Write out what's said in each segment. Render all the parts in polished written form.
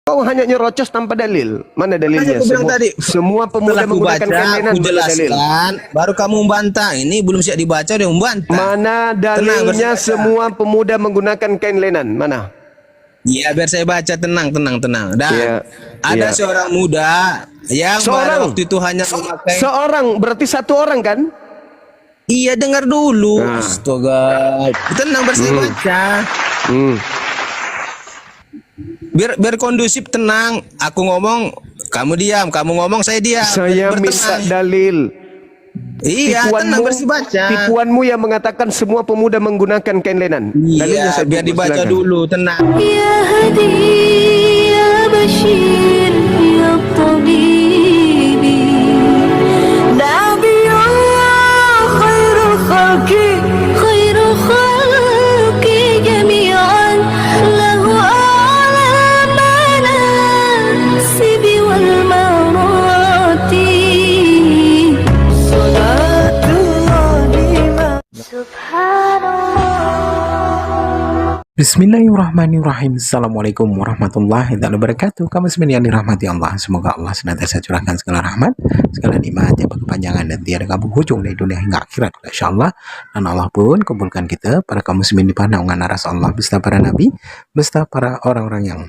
Kau hanya nyerocos tanpa dalil. Mana dalilnya? Semua pemuda menggunakan kain lenan. Aku jelaskan, baru kamu membantah. Ini belum siap dibaca udah membantah. Mana dalilnya semua pemuda menggunakan kain lenan? Mana? Iya, biar saya baca. Tenang. Dan ada seorang muda yang pada waktu itu hanya memakai. Seorang berarti satu orang kan? Iya, dengar dulu. Astaga. Tenang, biar saya baca. Biar kondusif, tenang. Aku ngomong, kamu diam. Kamu ngomong, saya diam. Saya minta dalil. Iya, tenang, bersih baca. Tipuanmu yang mengatakan semua pemuda menggunakan kain lenan. Iya, biar dibaca dulu, tenang. Ya Hadi, ya Bashir, ya Tabibi, Nabiyullah khairul khalqi, khairul khalqi jami'an, lahu a'la manasibi wal marati, Bismillahirrahmanirrahim. Assalamualaikum warahmatullahi wabarakatuh. Kamu semua yang dirahmati Allah, semoga Allah senantiasa curahkan segala rahmat, segala nikmat, tiada kepanjangan dan tiada kabur hujung dari dunia hingga akhirat, insyaallah. Dan Allah pun kumpulkan kita para kaum muslimin di naungan aras Allah beserta para nabi, beserta para orang-orang yang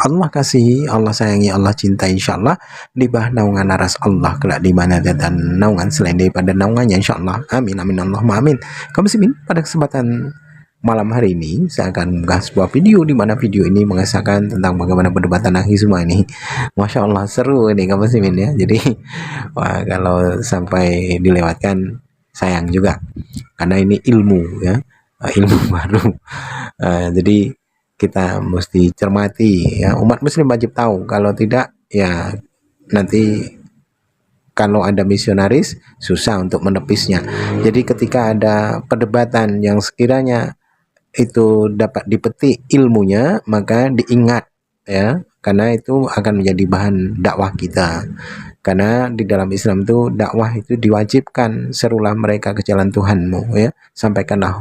Allah kasihi, Allah sayangi, Allah cintai, insyaallah di bawah naungan aras Allah kelak di mana dan naungan selain daripada naungannya, insyaallah. Amin amin Allahumma amin. Kaum muslimin, pada kesempatan malam hari ini saya akan mengunggah sebuah video di mana video ini mengesahkan tentang bagaimana perdebatan aghisma ini. Masya Allah, seru ini kaum muslimin ya. Jadi wah, kalau sampai dilewatkan sayang juga karena ini ilmu ya, ilmu baru. Jadi kita mesti cermati ya, umat muslim wajib tahu, kalau tidak ya nanti kalau ada misionaris susah untuk menepisnya. Jadi ketika ada perdebatan yang sekiranya itu dapat dipetik ilmunya, maka diingat ya, karena itu akan menjadi bahan dakwah kita. Karena di dalam Islam itu dakwah itu diwajibkan, serulah mereka ke jalan Tuhanmu ya, sampaikanlah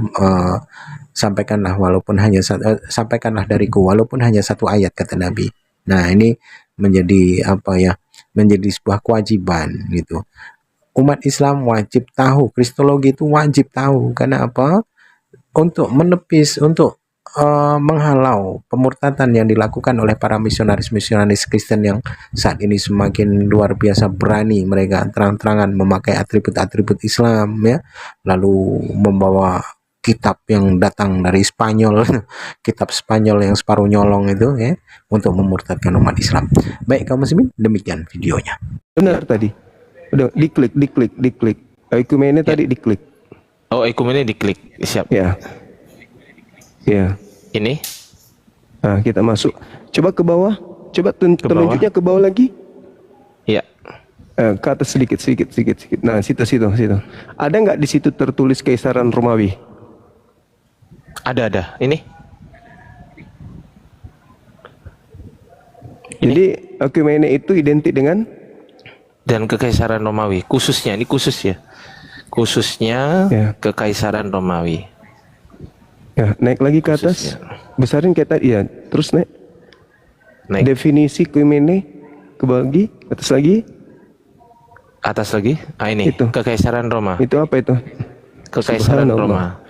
walaupun hanya sampaikanlah dariku walaupun hanya satu ayat, kata Nabi. Nah, ini menjadi apa ya, menjadi sebuah kewajiban gitu. Umat Islam wajib tahu, kristologi itu wajib tahu. Karena apa? Untuk menepis, untuk menghalau pemurtadan yang dilakukan oleh para misionaris Kristen yang saat ini semakin luar biasa berani. Mereka terang-terangan memakai atribut-atribut Islam ya, lalu membawa kitab yang datang dari Spanyol, kitab Spanyol yang separuh nyolong itu ya, untuk memurtadkan umat Islam. Baik kaum muslimin, demikian videonya. Benar tadi. Udah diklik. Ekumene tadi diklik. Oh, ekumene diklik. Siap. Ya. Ini. Nah, kita masuk. Coba ke bawah. Coba telunjuknya ke bawah lagi. Iya. Ke atas sedikit. Nah, situ. Ada nggak di situ tertulis Keisaran Romawi? Ada. Ini. Jadi ekumene itu identik dengan dan Kekaisaran Romawi. Khususnya, ini khusus ya. Khususnya Kekaisaran Romawi. Ya, naik lagi ke atas. Besarin kayak tadi ya. Terus naik. Definisi ekumene ke bawah lagi, atas lagi. Atas lagi. Ah, ini. Itu. Kekaisaran Roma. Itu apa itu? Kekaisaran Roma.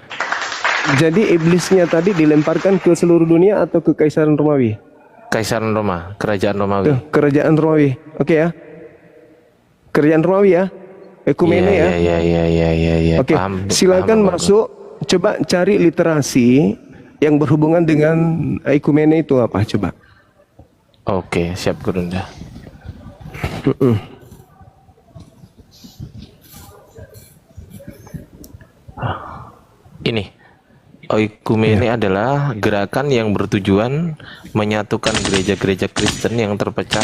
Jadi iblisnya tadi dilemparkan ke seluruh dunia atau ke Kekaisaran Romawi? Kekaisaran Roma, kerajaan Romawi. Tuh, kerajaan Romawi. Oke ya. Kerajaan Romawi ya. Ekumene ya. Iya. Oke, silakan masuk. Coba cari literasi yang berhubungan dengan ekumene itu apa? Coba. Oke, siap Gurunda. Ini. Ekumene adalah gerakan yang bertujuan menyatukan gereja-gereja Kristen yang terpecah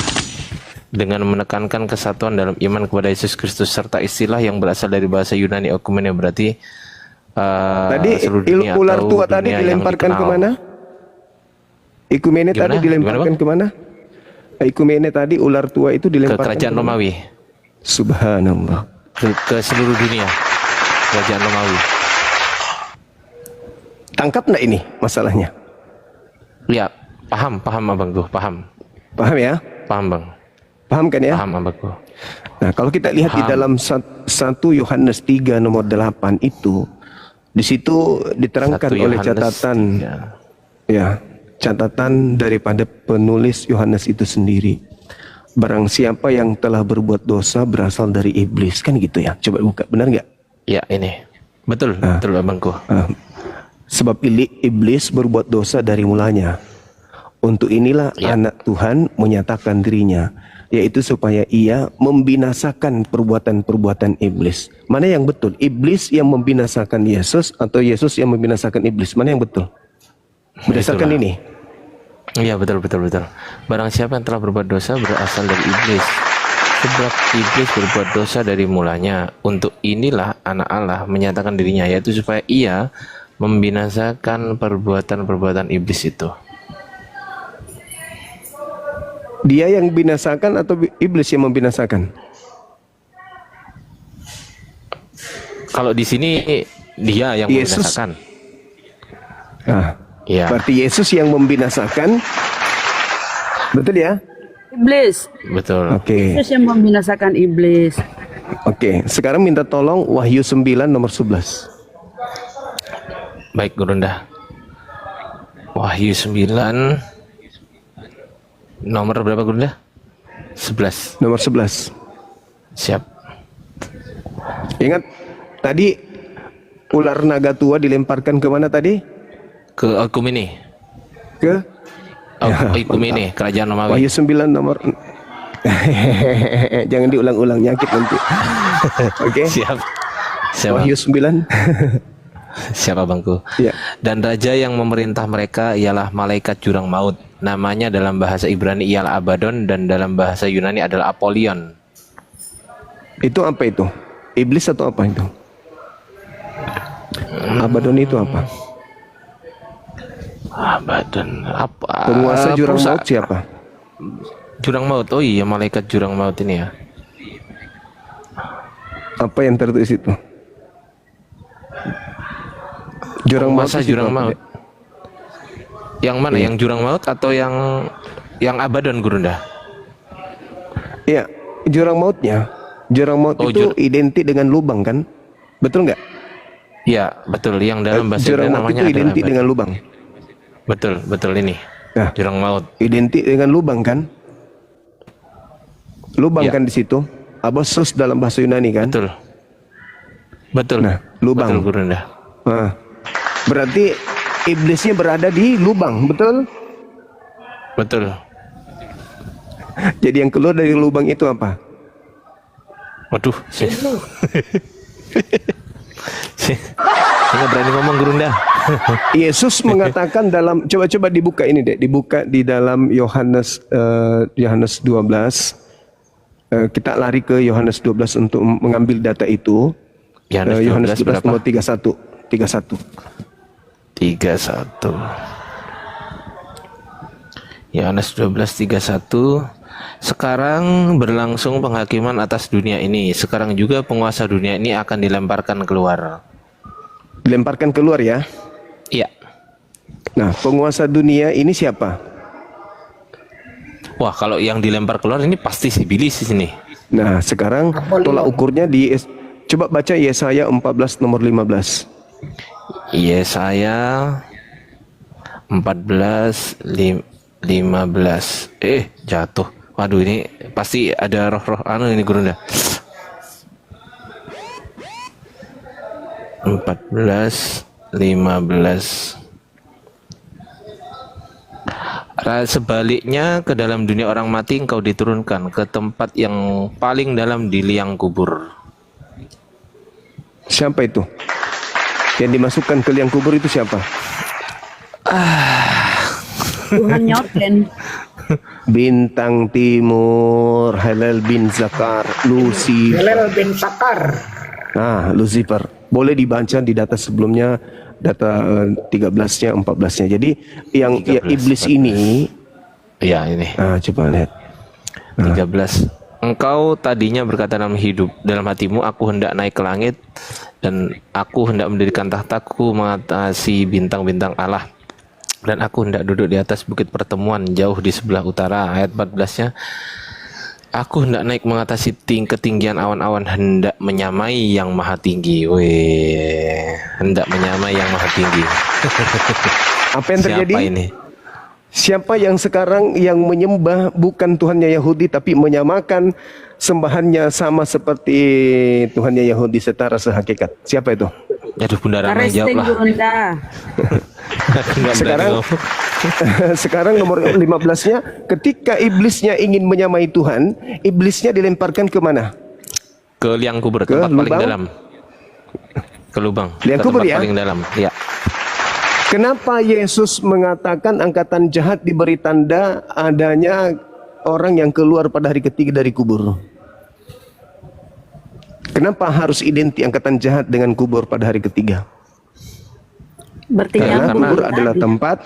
dengan menekankan kesatuan dalam iman kepada Yesus Kristus, serta istilah yang berasal dari bahasa Yunani ekumene berarti tadi ular tua tadi dilemparkan kemana? Ekumene tadi dilemparkan kemana? Ekumene tadi ular tua itu dilemparkan ke kerajaan Romawi. Subhanallah. Ke seluruh dunia. Kerajaan Romawi. Tangkap nggak ini masalahnya? Ya, paham Abang tuh, paham. Paham ya? Paham Bang. Paham kan ya? Paham Abangku. Nah, kalau kita lihat di dalam 1 Yohanes 3 nomor 8 itu, di situ diterangkan 1 oleh Yohanes catatan 3. ya, catatan daripada penulis Yohanes itu sendiri. Barang siapa yang telah berbuat dosa berasal dari iblis, kan gitu ya. Coba buka, benar nggak? Ya, ini. Betul, betul Abangku. Sebab iblis berbuat dosa dari mulanya. Untuk inilah anak Tuhan menyatakan dirinya, yaitu supaya ia membinasakan perbuatan-perbuatan iblis. Mana yang betul? Iblis yang membinasakan Yesus atau Yesus yang membinasakan iblis? Mana yang betul? Berdasarkan ini. Iya, betul. Barang siapa yang telah berbuat dosa berasal dari iblis. Sebab iblis berbuat dosa dari mulanya. Untuk inilah anak Allah menyatakan dirinya, yaitu supaya ia membinasakan perbuatan-perbuatan iblis itu. Dia yang binasakan atau iblis yang membinasakan? Kalau di sini dia yang Yesus. membinasakan. Ya. Berarti Yesus yang membinasakan. Betul ya? Iblis. Betul. Oke. Yesus yang membinasakan iblis. Oke, sekarang minta tolong Wahyu 9 nomor 11. Baik, Gurunda. Wahyu 9 nomor berapa, Gurunda? 11. Nomor 11. Siap. Ingat tadi ular naga tua dilemparkan ke mana tadi? Ke Oikumene. Ke Oikumene, kerajaan Romawi. Wahyu 9 nomor jangan diulang-ulang, nyakit nanti. Oke. Siap. Siap. Wahyu 9. Siapa Bangku? Ya. Dan raja yang memerintah mereka ialah malaikat jurang maut. Namanya dalam bahasa Ibrani ialah Abaddon dan dalam bahasa Yunani adalah Apollyon. Itu apa itu? Iblis atau apa itu? Abaddon itu apa? Abaddon apa? Penguasa jurang maut siapa? Jurang maut. Oh iya, malaikat jurang maut ini ya. Apa yang tertulis itu? Jurang maut. Penguasa jurang maut. Yang mana? Yang jurang maut atau yang Abaddon, Gurunda? Iya, jurang mautnya. Jurang maut itu identik dengan lubang kan? Betul nggak? Iya, betul. Yang dalam bahasa jurang Indonesia maut namanya itu adalah identik Abaddon. dengan lubang. Betul ini. Nah, Jurang maut. identik dengan lubang kan? Lubang Ya. kan di situ. Abossos dalam bahasa Yunani kan? Betul. Nah, lubang. Betul, Gurunda. Nah, berarti iblisnya berada di lubang, betul? Betul. Jadi yang keluar dari lubang itu apa? Waduh. Saya nggak berani ngomong, Gurunda. Yesus mengatakan dalam, coba dibuka ini deh, dibuka di dalam Yohanes 12. Kita lari ke Yohanes 12 untuk mengambil data itu. Yohanes 12 nomor 31. 31. Yohanes 12:31. Sekarang berlangsung penghakiman atas dunia ini. Sekarang juga penguasa dunia ini akan dilemparkan keluar. Dilemparkan keluar ya. Iya. Nah, penguasa dunia ini siapa? Wah, kalau yang dilempar keluar ini pasti si iblis di sini. Nah, sekarang tolak ukurnya coba baca Yesaya 14 nomor 15. Yesaya 14:15. Jatuh. Waduh, ini pasti ada roh-roh ini, Gurunda. 14:15. Sebaliknya, ke dalam dunia orang mati engkau diturunkan ke tempat yang paling dalam di liang kubur. Siapa itu? Yang dimasukkan ke liang kubur itu siapa? Tuhan nyoten. Bintang Timur, Halal bin Zakar, Lucifer. Nah, Lucifer. Boleh dibaca di data sebelumnya, data 13-nya, 14-nya. Jadi yang 13, iblis 14. ini, Ya, ini. coba lihat. 13. Engkau tadinya berkata dalam hatimu, aku hendak naik ke langit dan aku hendak mendirikan tahtaku mengatasi bintang-bintang Allah. Dan aku hendak duduk di atas bukit pertemuan jauh di sebelah utara. Ayat 14-nya, aku hendak naik mengatasi ketinggian awan-awan, hendak menyamai yang maha tinggi. Weh, hendak menyamai yang maha tinggi. Apa yang terjadi? Siapa ini? Siapa yang sekarang yang menyembah bukan Tuhannya Yahudi tapi menyamakan sembahannya sama seperti Tuhannya Yahudi setara sehakikat? Siapa itu? Aduh, Bunda Rana jawab Karesteng lah. Gurunda. Aku nggak berani Sekarang ngomong. sekarang nomor 15-nya, ketika iblisnya ingin menyamai Tuhan, iblisnya dilemparkan ke mana? Ke liang kubur, Ke tempat paling lubang? dalam. Ke lubang. Liang Ke kubur, tempat ya? paling dalam. Ya. Kenapa Yesus mengatakan angkatan jahat diberi tanda adanya orang yang keluar pada hari ketiga dari kubur? Kenapa harus identik angkatan jahat dengan kubur pada hari ketiga? Berarti Karena nyambung. kubur adalah tempat.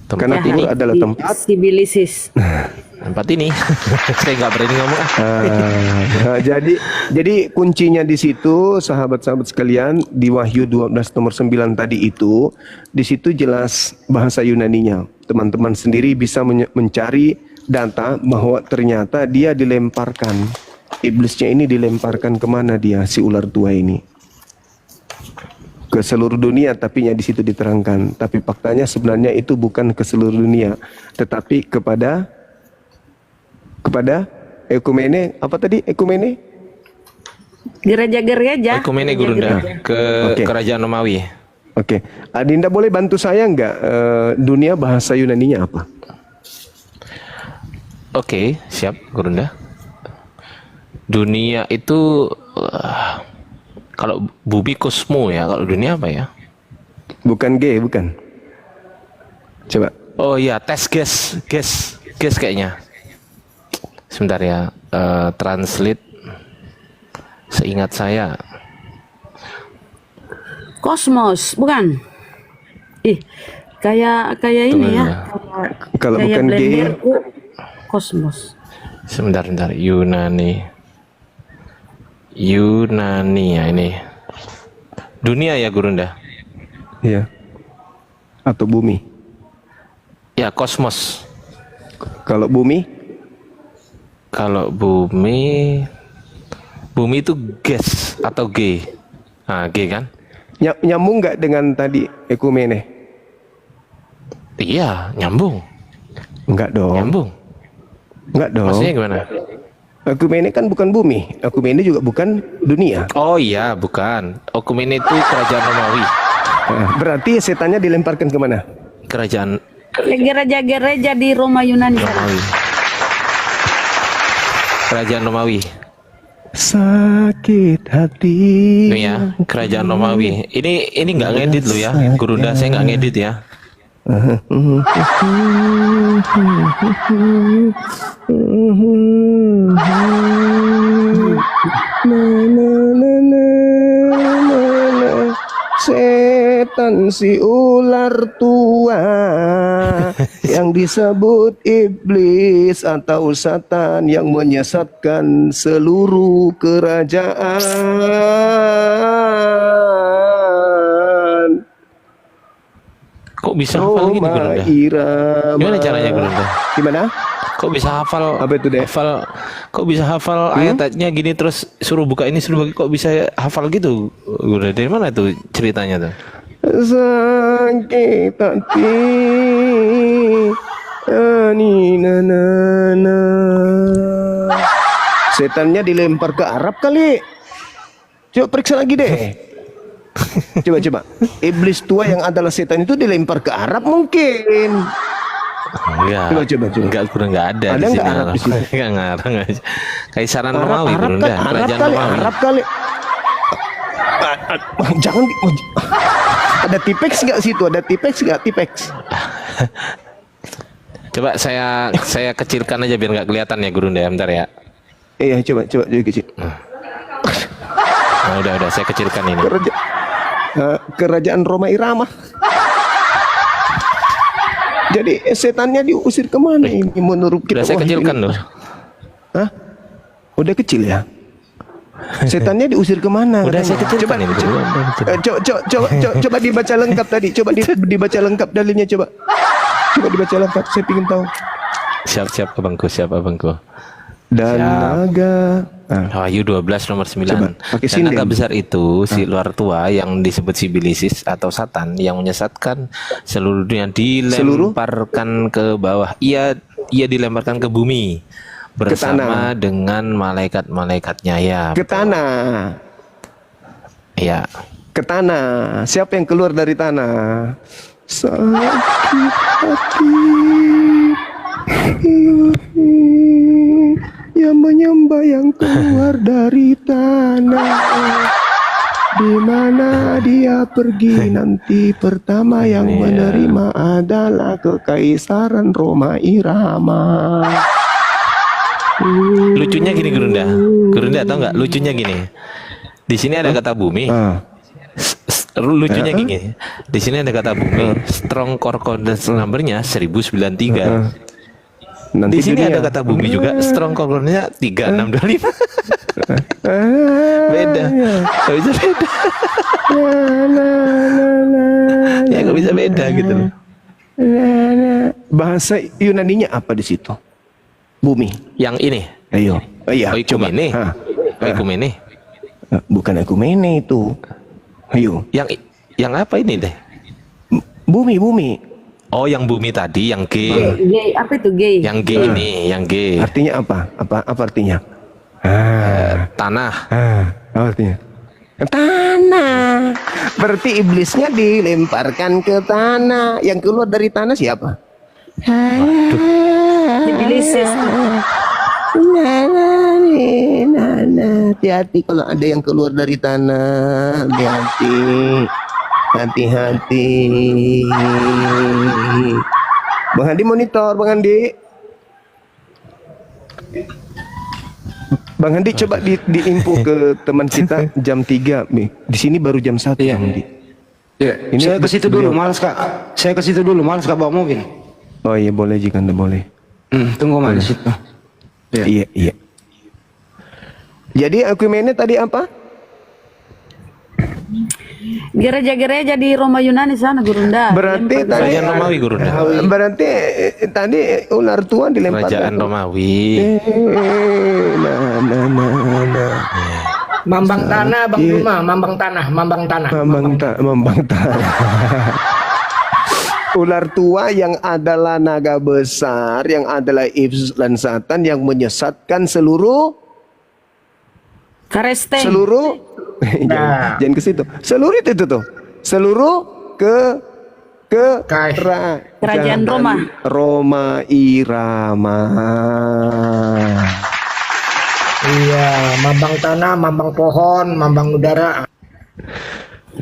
Karena Ya, kubur hari adalah tempat. Sibilisis. Tempat ini. Saya nggak berani ngomong. Jadi kuncinya di situ, sahabat-sahabat sekalian, di Wahyu 12 nomor 9 tadi itu, di situ jelas bahasa Yunaninya. Teman-teman sendiri bisa mencari data bahwa ternyata dia dilemparkan. Iblisnya ini dilemparkan kemana dia, si ular tua ini? Ke seluruh dunia, tapinya di situ diterangkan. Tapi faktanya sebenarnya itu bukan ke seluruh dunia, tetapi kepada ekumene, apa tadi ekumene? Gereja-gereja. Ekumene Gurunda ke Oke. kerajaan Romawi. Oke, Adinda boleh bantu saya nggak? Dunia bahasa Yunaninya apa? Oke, siap Gurunda. Dunia itu kalau bumi kosmo ya, kalau dunia apa ya? Bukan G, bukan. Coba. Oh iya, tes gas kayaknya. Sebentar ya, translate. Seingat saya. Kosmos, bukan? Ih, kayak ini ya. Kalau Kayak bukan G, blenderku, Kosmos. Sebentar, Yunani ya ini. Dunia ya Gurunda. ya, atau bumi. Ya, kosmos. Kalau bumi, Kalau bumi itu gas atau G. Nah, G kan? nyambung nggak dengan tadi ekumene? Iya, nyambung. Enggak dong. Nyambung. Enggak dong. Maksudnya gimana? Ekumene kan bukan bumi. Ekumene juga bukan dunia. Oh iya, bukan. Okumene itu kerajaan Romawi. Berarti setannya dilemparkan kemana? Kerajaan Gereja-gereja di Roma Yunani. Romawi. Kerajaan Romawi. Sakit hati. Ini ya, kerajaan Romawi. Ini nggak ngedit loh ya, Gurunda, saya nggak ngedit ya. Setan si ular tua yang disebut iblis atau Satan yang menyesatkan seluruh kerajaan. Kok bisa hafal gini Gurunda? Irama. Gimana caranya Gurunda? Gimana? Kok bisa hafal? Apa itu, Dek? Kok bisa hafal ayat-ayatnya gini terus suruh buka ini suruh buka, kok bisa hafal gitu? Gurunda, dari mana tuh ceritanya tuh? Sakit hati aninana. Setannya dilempar ke Arab kali. Coba periksa lagi deh. Coba. Iblis tua yang adalah setan itu dilempar ke Arab mungkin. Enggak. Coba. Enggak, kurang enggak ada. Ada di nggak sini. Arab di sini? Enggak ngarang aja. Kaisaran Romawi Arab Gurunda, kan, kerajaan Romawi. Arab kali. Jangan ada tipex nggak situ? Ada tipex nggak? Tipex. Coba saya kecilkan aja biar nggak kelihatan ya Gurunda ya, bentar ya. Iya, coba kecil. Nah, udah saya kecilkan ini. Kerajaan Roma Irama. Jadi setannya diusir kemana ini menurut kita? Udah saya Wah, kecilkan ini- loh. Hah? Udah kecil ya? Setannya diusir kemana? Udah saya katanya? kecilkan ini. Coba dibaca lengkap tadi. Coba dibaca lengkap dalilnya coba. Coba dibaca lengkap. Saya ingin tahu. Siap abangku. Dan naga. Wahyu 12 nomor 9. Coba, pakai Dan naga sinden. besar itu si luar tua yang disebut Sibilisis atau Satan yang menyesatkan seluruh dunia dilemparkan ke bawah. Ia dilemparkan ke bumi bersama dengan malaikat-malaikatnya ya. Ke tanah. Ya. Ke tanah. Siapa yang keluar dari tanah? Sakit hati yang menyembah yang keluar dari tanah. Di mana dia pergi nanti pertama yang menerima adalah kekaisaran Roma Irama. Lucunya gini Gurunda tahu nggak? Lucunya gini. Di sini ada kata bumi. Lucunya gini. Di sini ada kata bumi. Strong concordance number-nya 1093. Nanti Di sini dunia. ada kata bumi juga. Strong concordance-nya 3625. Beda. Gak bisa beda. Ya gak bisa beda gitu loh. Bahasa Yunaninya apa di situ? Bumi. Yang ini. Ayo. Iya, coba. Oikumene. Hah. Oikumene. Bukan ekumene itu. Ayo. Yang apa ini deh? Bumi. Oh, yang bumi tadi, yang G. Gay, apa itu gay? Yang G ini, yang G. Artinya apa? Apa artinya? Tanah. Apa artinya? Tanah. Berarti iblisnya dilemparkan ke tanah. Yang keluar dari tanah siapa? Sibilisis. Hati-hati kalau ada yang keluar dari tanah. Hati-hati. Bang Andi monitor, Bang Andi. Bang Andi coba diinfo ke teman kita jam 3 nih. Di sini baru jam 1 Bang Andi. Ya, Ini saya ke situ dulu, beliau- malas Kak. Saya ke situ dulu, malas Kak bawa mobil. Oh iya boleh jika Anda boleh. Tunggu Mas di situ. Ya. Iya. Jadi Ekumene tadi apa? Gereja-gereja di Roma Yunani sana Gurunda. Berarti tadi Kerajaan Romawi Gurunda. berarti tadi ular tua dilempar. Kerajaan Romawi. Nah. Mambang tanah, Bang Duma, mambang tanah. Membang tanah. Ular tua yang adalah naga besar, yang adalah iblis dan Satan yang menyesatkan seluruh Karesteng. jangan ke situ. Seluruh itu tuh. Seluruh Kerajaan Roma. Roma Irama. Iya, mambang tanah, mambang pohon, mambang udara.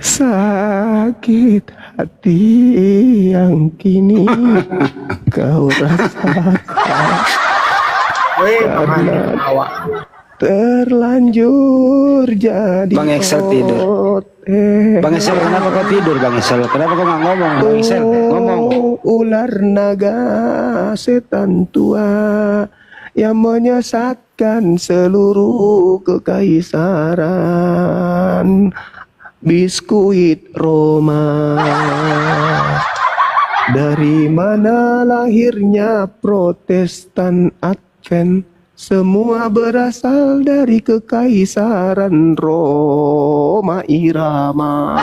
Sakit hati yang kini kau rasakan Wih, pamannya awak. terlanjur jadi Bang Excel tidur. Bang Excel, kenapa kau tidur Bang Excel? Kenapa kau nggak ngomong Bang Excel? Ngomong. Ular naga setan tua yang menyesatkan seluruh kekaisaran biskuit Roma. Dari mana lahirnya Protestan Advent? Semua berasal dari kekaisaran Roma Irama.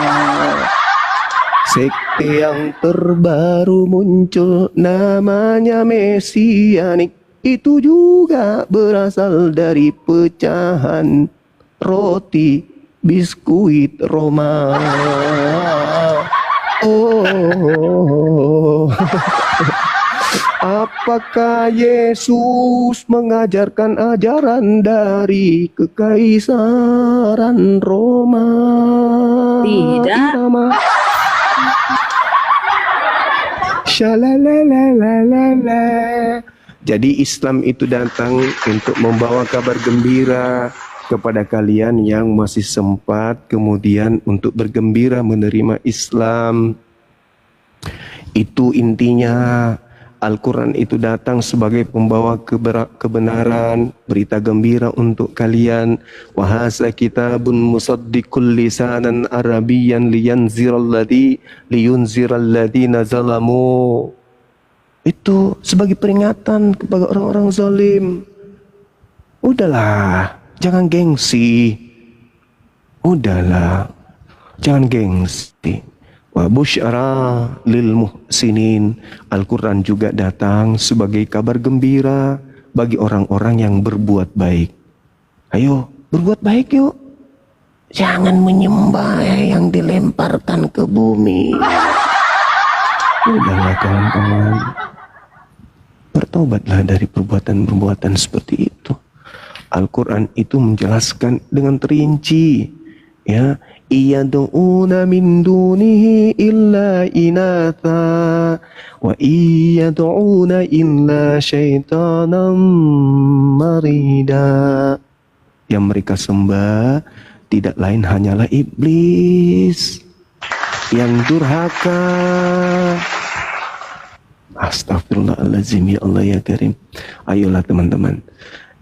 Sekte yang terbaru muncul namanya Mesianik. Itu juga berasal dari pecahan roti biskuit Roma. Oh, apakah Yesus mengajarkan ajaran dari kekaisaran Roma? Tidak. Irama. Shalalalalala. Jadi Islam itu datang untuk membawa kabar gembira kepada kalian yang masih sempat kemudian untuk bergembira menerima Islam. Itu intinya. Al-Quran itu datang sebagai pembawa kebenaran, berita gembira untuk kalian. Wa hadza kitabun musaddiqul lisanan arabiyyan liyunziral ladzina zalamu. Itu sebagai peringatan kepada orang-orang zalim. Udahlah, jangan gengsi. Udahlah, jangan gengsi. Wa busyara lil muhsinin. Al-Quran juga datang sebagai kabar gembira bagi orang-orang yang berbuat baik. Ayo, berbuat baik yuk. Jangan menyembah yang dilemparkan ke bumi. Udahlah kawan-kawan, bertobatlah dari perbuatan-perbuatan seperti itu. Al-Quran itu menjelaskan dengan terinci, ya, iyad'una min dunihi illa inatha wa iyad'una illa syaitanan marida. Yang mereka sembah tidak lain hanyalah iblis yang durhaka. Astagfirullahaladzim, ya Allah ya Karim. Ayolah teman-teman,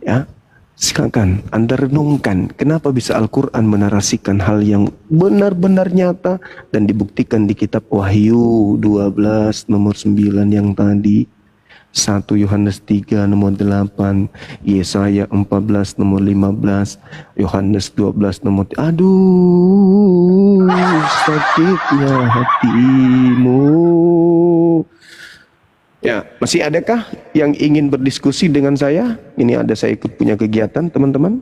ya, silakan Anda renungkan kenapa bisa Al-Quran menarasikan hal yang benar-benar nyata dan dibuktikan di kitab Wahyu 12 nomor 9 yang tadi, 1 Yohanes 3 nomor 8, Yesaya 14 nomor 15, Yohanes 12 nomor aduh sakitnya hatimu. Ya, masih adakah yang ingin berdiskusi dengan saya? Ini ada saya ikut punya kegiatan teman-teman.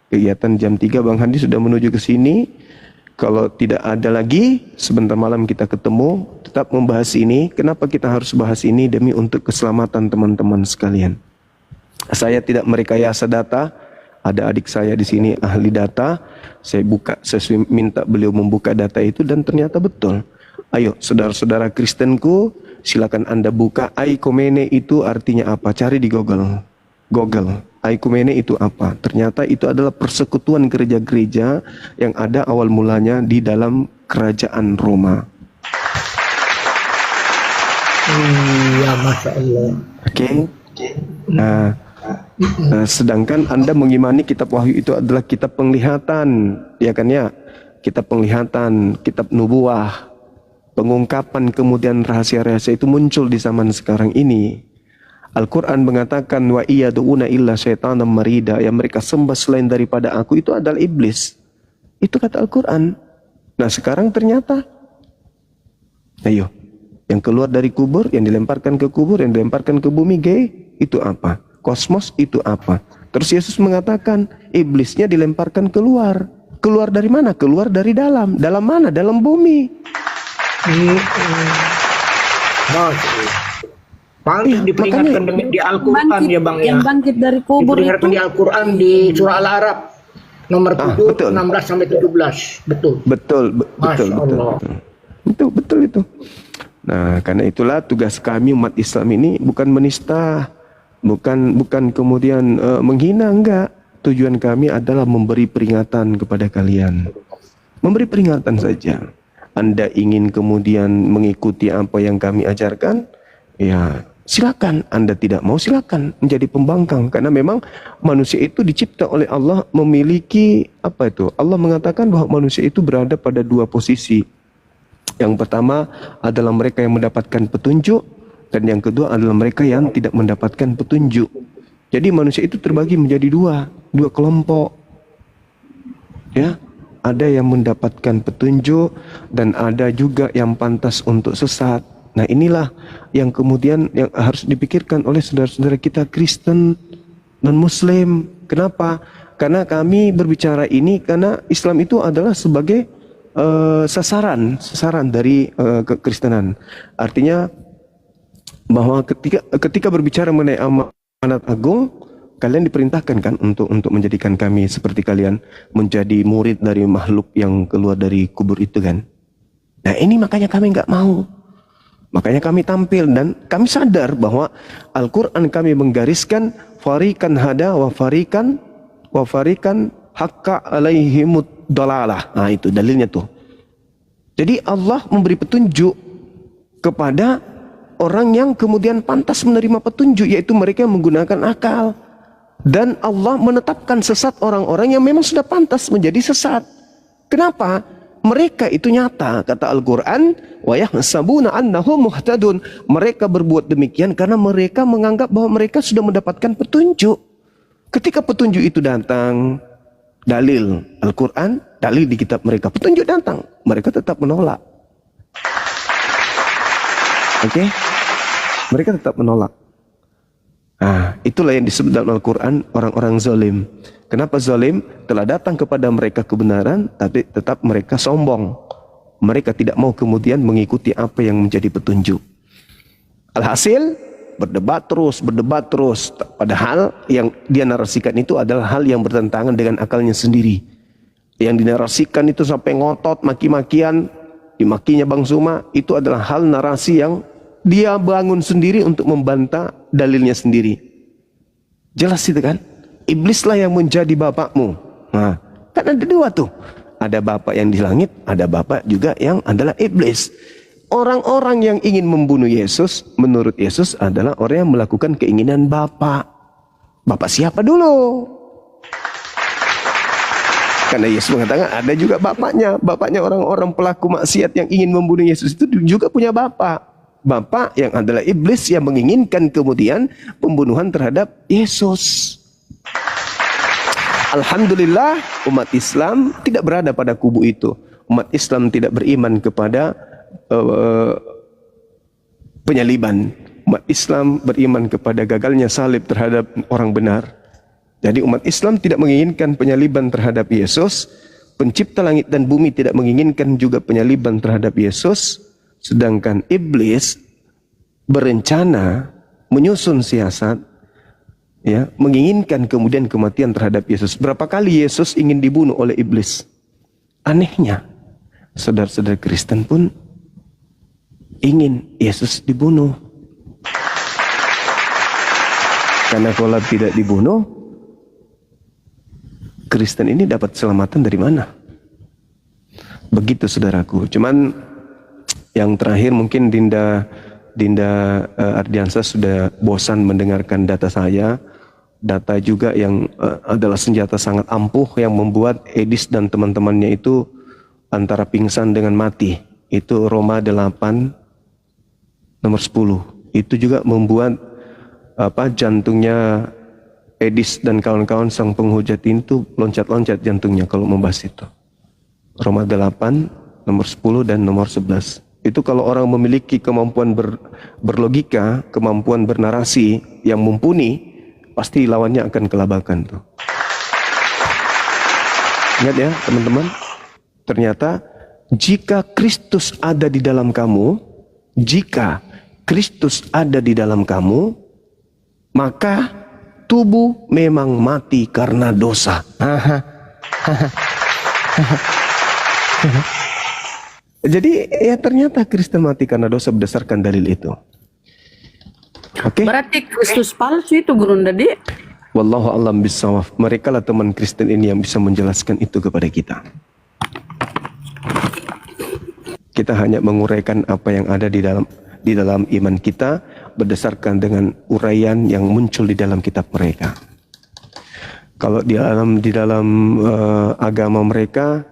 Kegiatan jam 3 Bang Handi sudah menuju ke sini. Kalau tidak ada lagi, sebentar malam kita ketemu, tetap membahas ini. Kenapa kita harus bahas ini? Demi untuk keselamatan teman-teman sekalian. Saya tidak merekayasa data. Ada adik saya di sini ahli data. Saya minta beliau membuka data itu dan ternyata betul. Ayo, saudara-saudara Kristenku, silakan Anda buka Aikomene itu artinya apa? Cari di Google. Aikomene itu apa? Ternyata itu adalah persekutuan gereja-gereja yang ada awal mulanya di dalam kerajaan Roma. Iya, Masya Allah. Oke. Nah, sedangkan Anda mengimani kitab Wahyu itu adalah kitab penglihatan, ya kan ya? Kitab penglihatan, kitab nubuah. Pengungkapan kemudian rahasia-rahasia itu muncul di zaman sekarang ini. Al-Quran mengatakan wa iyad'una illa syaitanan marida, yang mereka sembah selain daripada aku itu adalah iblis. Itu kata Al-Quran. Nah sekarang ternyata, ayo, yang keluar dari kubur, yang dilemparkan ke kubur, yang dilemparkan ke bumi, itu apa? Kosmos itu apa? Terus Yesus mengatakan iblisnya dilemparkan keluar. Keluar dari mana? Keluar dari dalam. Dalam mana? Dalam bumi. Paling diperingatkan di Al-Quran ya Bang ya. Yang bangkit dari kubur diperingatkan itu di Al-Quran di surah Al-Araf nomor 7, 16 sampai 17. Betul. Betul. Betul itu. Nah, karena itulah tugas kami umat Islam ini bukan menista, bukan kemudian menghina, enggak. Tujuan kami adalah memberi peringatan kepada kalian. Memberi peringatan saja. Anda ingin kemudian mengikuti apa yang kami ajarkan, ya silakan. Anda tidak mau, silakan menjadi pembangkang. Karena memang manusia itu dicipta oleh Allah memiliki apa itu? Allah mengatakan bahwa manusia itu berada pada dua posisi. Yang pertama adalah mereka yang mendapatkan petunjuk, dan yang kedua adalah mereka yang tidak mendapatkan petunjuk. Jadi manusia itu terbagi menjadi dua kelompok. Ya. Ada yang mendapatkan petunjuk dan ada juga yang pantas untuk sesat. Nah inilah yang kemudian yang harus dipikirkan oleh saudara-saudara kita Kristen dan Muslim. Kenapa? Karena kami berbicara ini karena Islam itu adalah sebagai sasaran dari kekristenan. Artinya bahwa ketika berbicara mengenai amanat agung, kalian diperintahkan kan untuk menjadikan kami seperti kalian, menjadi murid dari makhluk yang keluar dari kubur itu kan. Nah ini makanya kami nggak mau. Makanya kami tampil dan kami sadar bahwa Al-Quran kami menggariskan farikan hada wa farikan hakka alaihimud dalalah. Nah itu dalilnya tuh. Jadi Allah memberi petunjuk kepada orang yang kemudian pantas menerima petunjuk, yaitu mereka yang menggunakan akal. Dan Allah menetapkan sesat orang-orang yang memang sudah pantas menjadi sesat. Kenapa? Mereka itu nyata, kata Al-Quran, wa yahsabuna annahum muhtadun. Mereka berbuat demikian karena mereka menganggap bahwa mereka sudah mendapatkan petunjuk. Ketika petunjuk itu datang, dalil Al-Quran, dalil di kitab mereka, petunjuk datang, mereka tetap menolak. Oke? Mereka tetap menolak. Nah, itulah yang disebut dalam Al-Quran orang-orang zalim. Kenapa zalim? Telah datang kepada mereka kebenaran, tapi tetap mereka sombong. Mereka tidak mau kemudian mengikuti apa yang menjadi petunjuk. Alhasil, berdebat terus. Padahal yang dia narasikan itu adalah hal yang bertentangan dengan akalnya sendiri. Yang dinarasikan itu sampai ngotot, maki-makian, dimakinya Bang Zuma, itu adalah hal narasi yang dia bangun sendiri untuk membantah dalilnya sendiri. Jelas itu kan? Iblislah yang menjadi bapakmu. Nah, kan ada dua tuh. Ada bapak yang di langit, ada bapak juga yang adalah iblis. Orang-orang yang ingin membunuh Yesus, menurut Yesus adalah orang yang melakukan keinginan bapak. Bapak siapa dulu? Karena Yesus mengatakan ada juga bapaknya. Bapaknya orang-orang pelaku maksiat yang ingin membunuh Yesus itu juga punya bapak. Bapak yang adalah iblis yang menginginkan kemudian pembunuhan terhadap Yesus. Alhamdulillah umat Islam tidak berada pada kubu itu. Umat Islam tidak beriman kepada penyaliban. Umat Islam beriman kepada gagalnya salib terhadap orang benar. Jadi umat Islam tidak menginginkan penyaliban terhadap Yesus. Pencipta langit dan bumi tidak menginginkan juga penyaliban terhadap Yesus. Sedangkan iblis berencana menyusun siasat, ya, menginginkan kemudian kematian terhadap Yesus. Berapa kali Yesus ingin dibunuh oleh iblis? Anehnya, saudara-saudara Kristen pun ingin Yesus dibunuh. Karena kalau tidak dibunuh, Kristen ini dapat keselamatan dari mana? Begitu saudaraku. Cuman yang terakhir mungkin Dinda Ardiansa sudah bosan mendengarkan data saya. Data juga yang adalah senjata sangat ampuh yang membuat Edis dan teman-temannya itu antara pingsan dengan mati. Itu Roma 8 nomor 10. Itu juga membuat jantungnya Edis dan kawan-kawan sang penghujat itu loncat-loncat jantungnya kalau membahas itu. Roma 8 nomor 10 dan nomor 11. Itu kalau orang memiliki kemampuan berlogika, kemampuan bernarasi yang mumpuni, pasti lawannya akan kelabakan tuh. Ingat ya teman-teman, ternyata jika Kristus ada di dalam kamu, maka tubuh memang mati karena dosa. Jadi ya ternyata Kristen mati karena dosa berdasarkan dalil itu. Oke. Berarti Kristus palsu itu Guru Dadi. Wallahu a'lam bishawab. Mereka lah teman Kristen ini yang bisa menjelaskan itu kepada kita. Kita hanya menguraikan apa yang ada di dalam iman kita berdasarkan dengan uraian yang muncul di dalam kitab mereka. Kalau di dalam agama mereka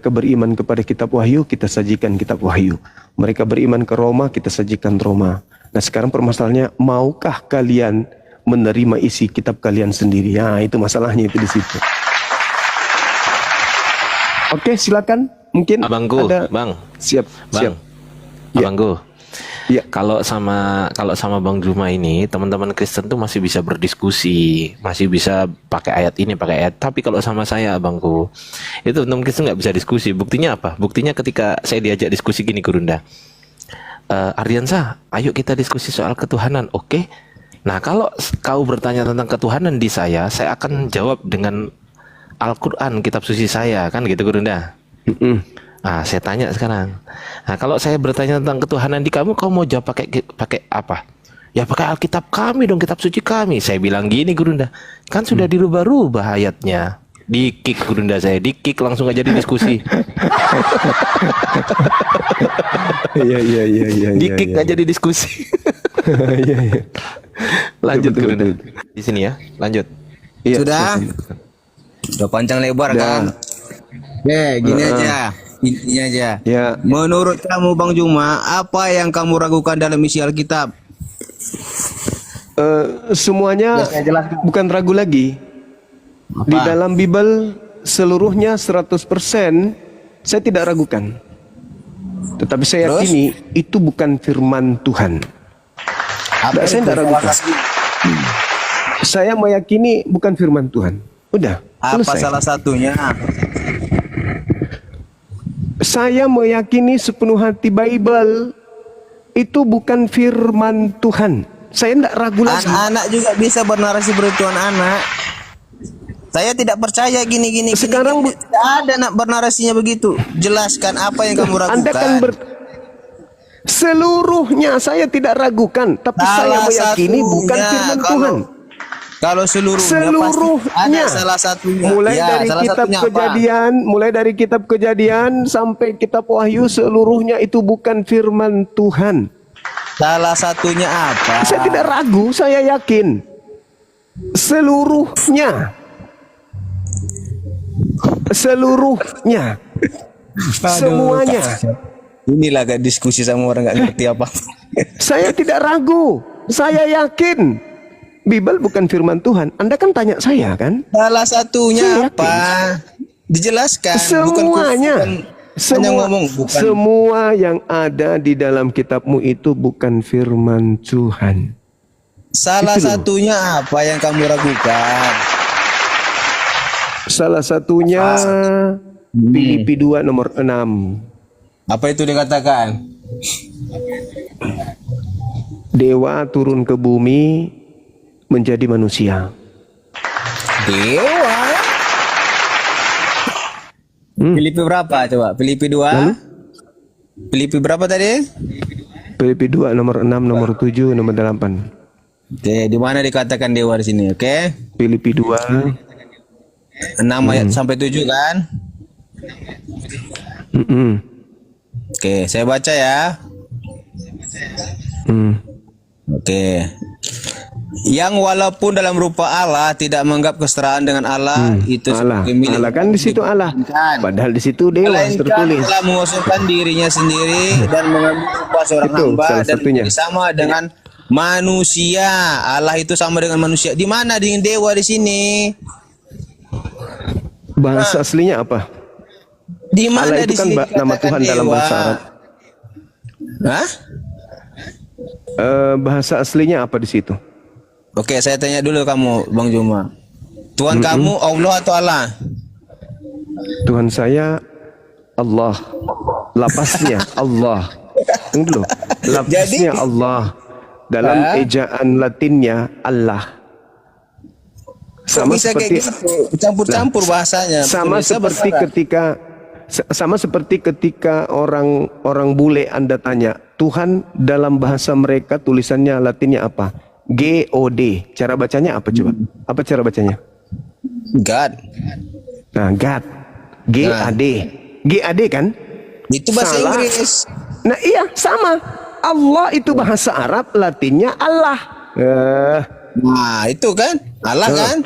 beriman kepada kitab wahyu, kita sajikan kitab wahyu. Mereka beriman ke Roma, kita sajikan Roma. Nah sekarang permasalahannya, maukah kalian menerima isi kitab kalian sendiri? Ya itu masalahnya itu di situ. Oke, silakan. Mungkin Abangku, ada. Bang. Siap. Abangku. Ya. Kalau sama Bang Juma ini, teman-teman Kristen tuh masih bisa berdiskusi, masih bisa pakai ayat ini, pakai ayat. Tapi kalau sama saya, Abangku, itu teman Kristen nggak bisa diskusi. Buktinya apa? Buktinya ketika saya diajak diskusi gini, Gurunda. Ardiansa, ayo kita diskusi soal ketuhanan, oke? Nah, kalau kau bertanya tentang ketuhanan di saya akan jawab dengan Al-Quran, kitab suci saya, kan gitu, Gurunda? Nah, saya tanya sekarang. Nah, kalau saya bertanya tentang ketuhanan di kamu mau jawab pakai apa? Ya pakai Alkitab kami dong, kitab suci kami. Saya bilang gini, Gurunda. Kan sudah dirubah-rubah ayatnya. Di kick Gurunda saya, di kick langsung aja di diskusi. Iya. Di kick aja di diskusi. Iya. Lanjut Betul, Gurunda. betul. Di sini ya, lanjut. Iya. Sudah? Udah panjang lebar kan? Gini aja. Intinya aja. Ya. Menurut kamu Bang Juma, apa yang kamu ragukan dalam isi Alkitab? Semuanya bukan ragu lagi. Di dalam Bible seluruhnya 100% saya tidak ragukan. Tetapi saya yakini itu bukan firman Tuhan. Saya tidak ragukan. Saya meyakini bukan firman Tuhan. Udah, Apa selesai. salah satunya? Saya meyakini sepenuh hati Bible itu bukan firman Tuhan. Saya tidak ragu lagi. Anak-anak juga bisa bernarasi berituan anak. Saya tidak percaya gini. Sekarang tidak ada nak bernarasinya begitu. Jelaskan apa yang kamu ragukan. Anda kan seluruhnya saya tidak ragukan, tapi saya meyakini bukan firman Tuhan. Kalau seluruhnya pasti ada salah satunya. Mulai dari salah kitab satunya Kejadian, mulai dari kitab Kejadian sampai kitab Wahyu, seluruhnya itu bukan firman Tuhan. Salah satunya apa? Saya tidak ragu, saya yakin. Seluruhnya. Seluruhnya. Semuanya. Inilah gak diskusi sama orang gak ngerti apa. Saya tidak ragu. Saya yakin. Bible bukan firman Tuhan. Anda kan tanya saya kan? Salah satunya Saya apa? Dijelaskan. Semuanya. Hanya ngomong bukan. Semua yang ada di dalam kitabmu itu bukan firman Tuhan. Salah Itu loh. satunya apa yang kamu ragukan? Salah satunya Filipi 2 nomor 6. Apa itu dikatakan? Dewa turun ke bumi menjadi manusia. Dewa. Filipi berapa coba? Filipi 2. Filipi berapa tadi? Filipi 2 nomor 6, nomor 7, nomor 8. Oke, di mana dikatakan dewa di sini? Oke. Filipi 2 6 ayat sampai 7 kan? Oke, saya baca ya. Oke. Yang walaupun dalam rupa Allah tidak menganggap kesetaraan dengan Allah itu Allah. sebagai milik Allah kan di situ Allah. Padahal di situ dewa melainkan tertulis. telah mengosongkan dirinya sendiri dan mengambil rupa seorang Itu hamba salah dan satunya. menjadi sama dengan manusia. Allah itu sama dengan manusia. Di mana dengan dewa di sini? Bahasa aslinya apa? Di mana Allah itu di kan sini nama dikatakan Tuhan dalam dewa? bahasa Arab. Hah? Bahasa aslinya apa di situ? Oke, saya tanya dulu kamu, Bang Juma. Tuhan kamu Allah atau Allah? Tuhan saya Allah. Lapasnya Allah. Tunggu dulu. Lapasnya Allah. Dalam ejaan Latinnya Allah. Sama bisa seperti kayak gitu, campur-campur bahasanya. Sama seperti ketika orang bule Anda tanya, Tuhan dalam bahasa mereka tulisannya Latinnya apa? G-O-D. Cara bacanya apa coba? Apa cara bacanya? God. Nah, God. G-A-D. G-A-D kan? Itu bahasa Salah. Inggris. Nah, iya, sama. Allah itu bahasa Arab, Latinnya Allah. Nah, itu kan Allah kan?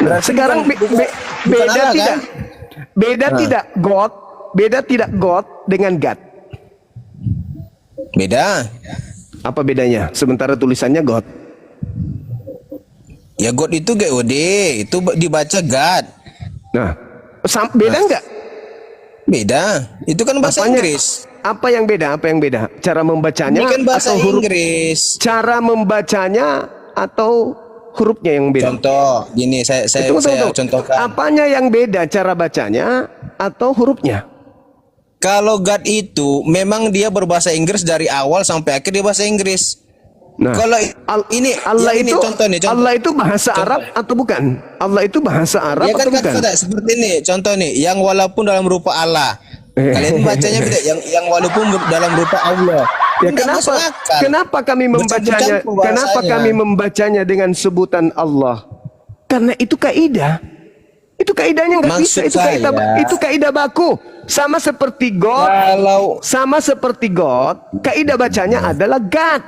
Nah, sekarang beda Allah, tidak? kan? Beda tidak God? Beda tidak God dengan God? Beda. Apa bedanya? Sementara tulisannya God. Ya God itu GOD, itu dibaca God. Nah, beda enggak? Beda. Itu kan bahasa Apanya? Inggris. Apa yang beda? Apa yang beda? Cara membacanya Ini kan bahasa atau huruf? Inggris. Cara membacanya atau hurufnya yang beda? Contoh, gini saya Tunggu. contohkan. Apanya yang beda? Cara bacanya atau hurufnya? Kalau God itu memang dia berbahasa Inggris dari awal sampai akhir dia bahasa Inggris. Nah, Kalau ini Allah ya ini itu contoh nih, contoh. Allah itu bahasa Arab atau bukan? Allah itu bahasa Arab Ya kan atau bukan? kata seperti ini, contoh nih, yang walaupun dalam rupa Allah. Kalian bacanya beda, yang walaupun dalam rupa Allah. Ya Nggak kenapa? masuk akal. Kenapa kami membacanya? Bercampur-campur Kenapa bahasanya. kami membacanya dengan sebutan Allah? Karena itu kaidah. Itu kaidahnya nggak bisa. Maksud Itu kaidah baku. Sama seperti God. Kaidah bacanya adalah God.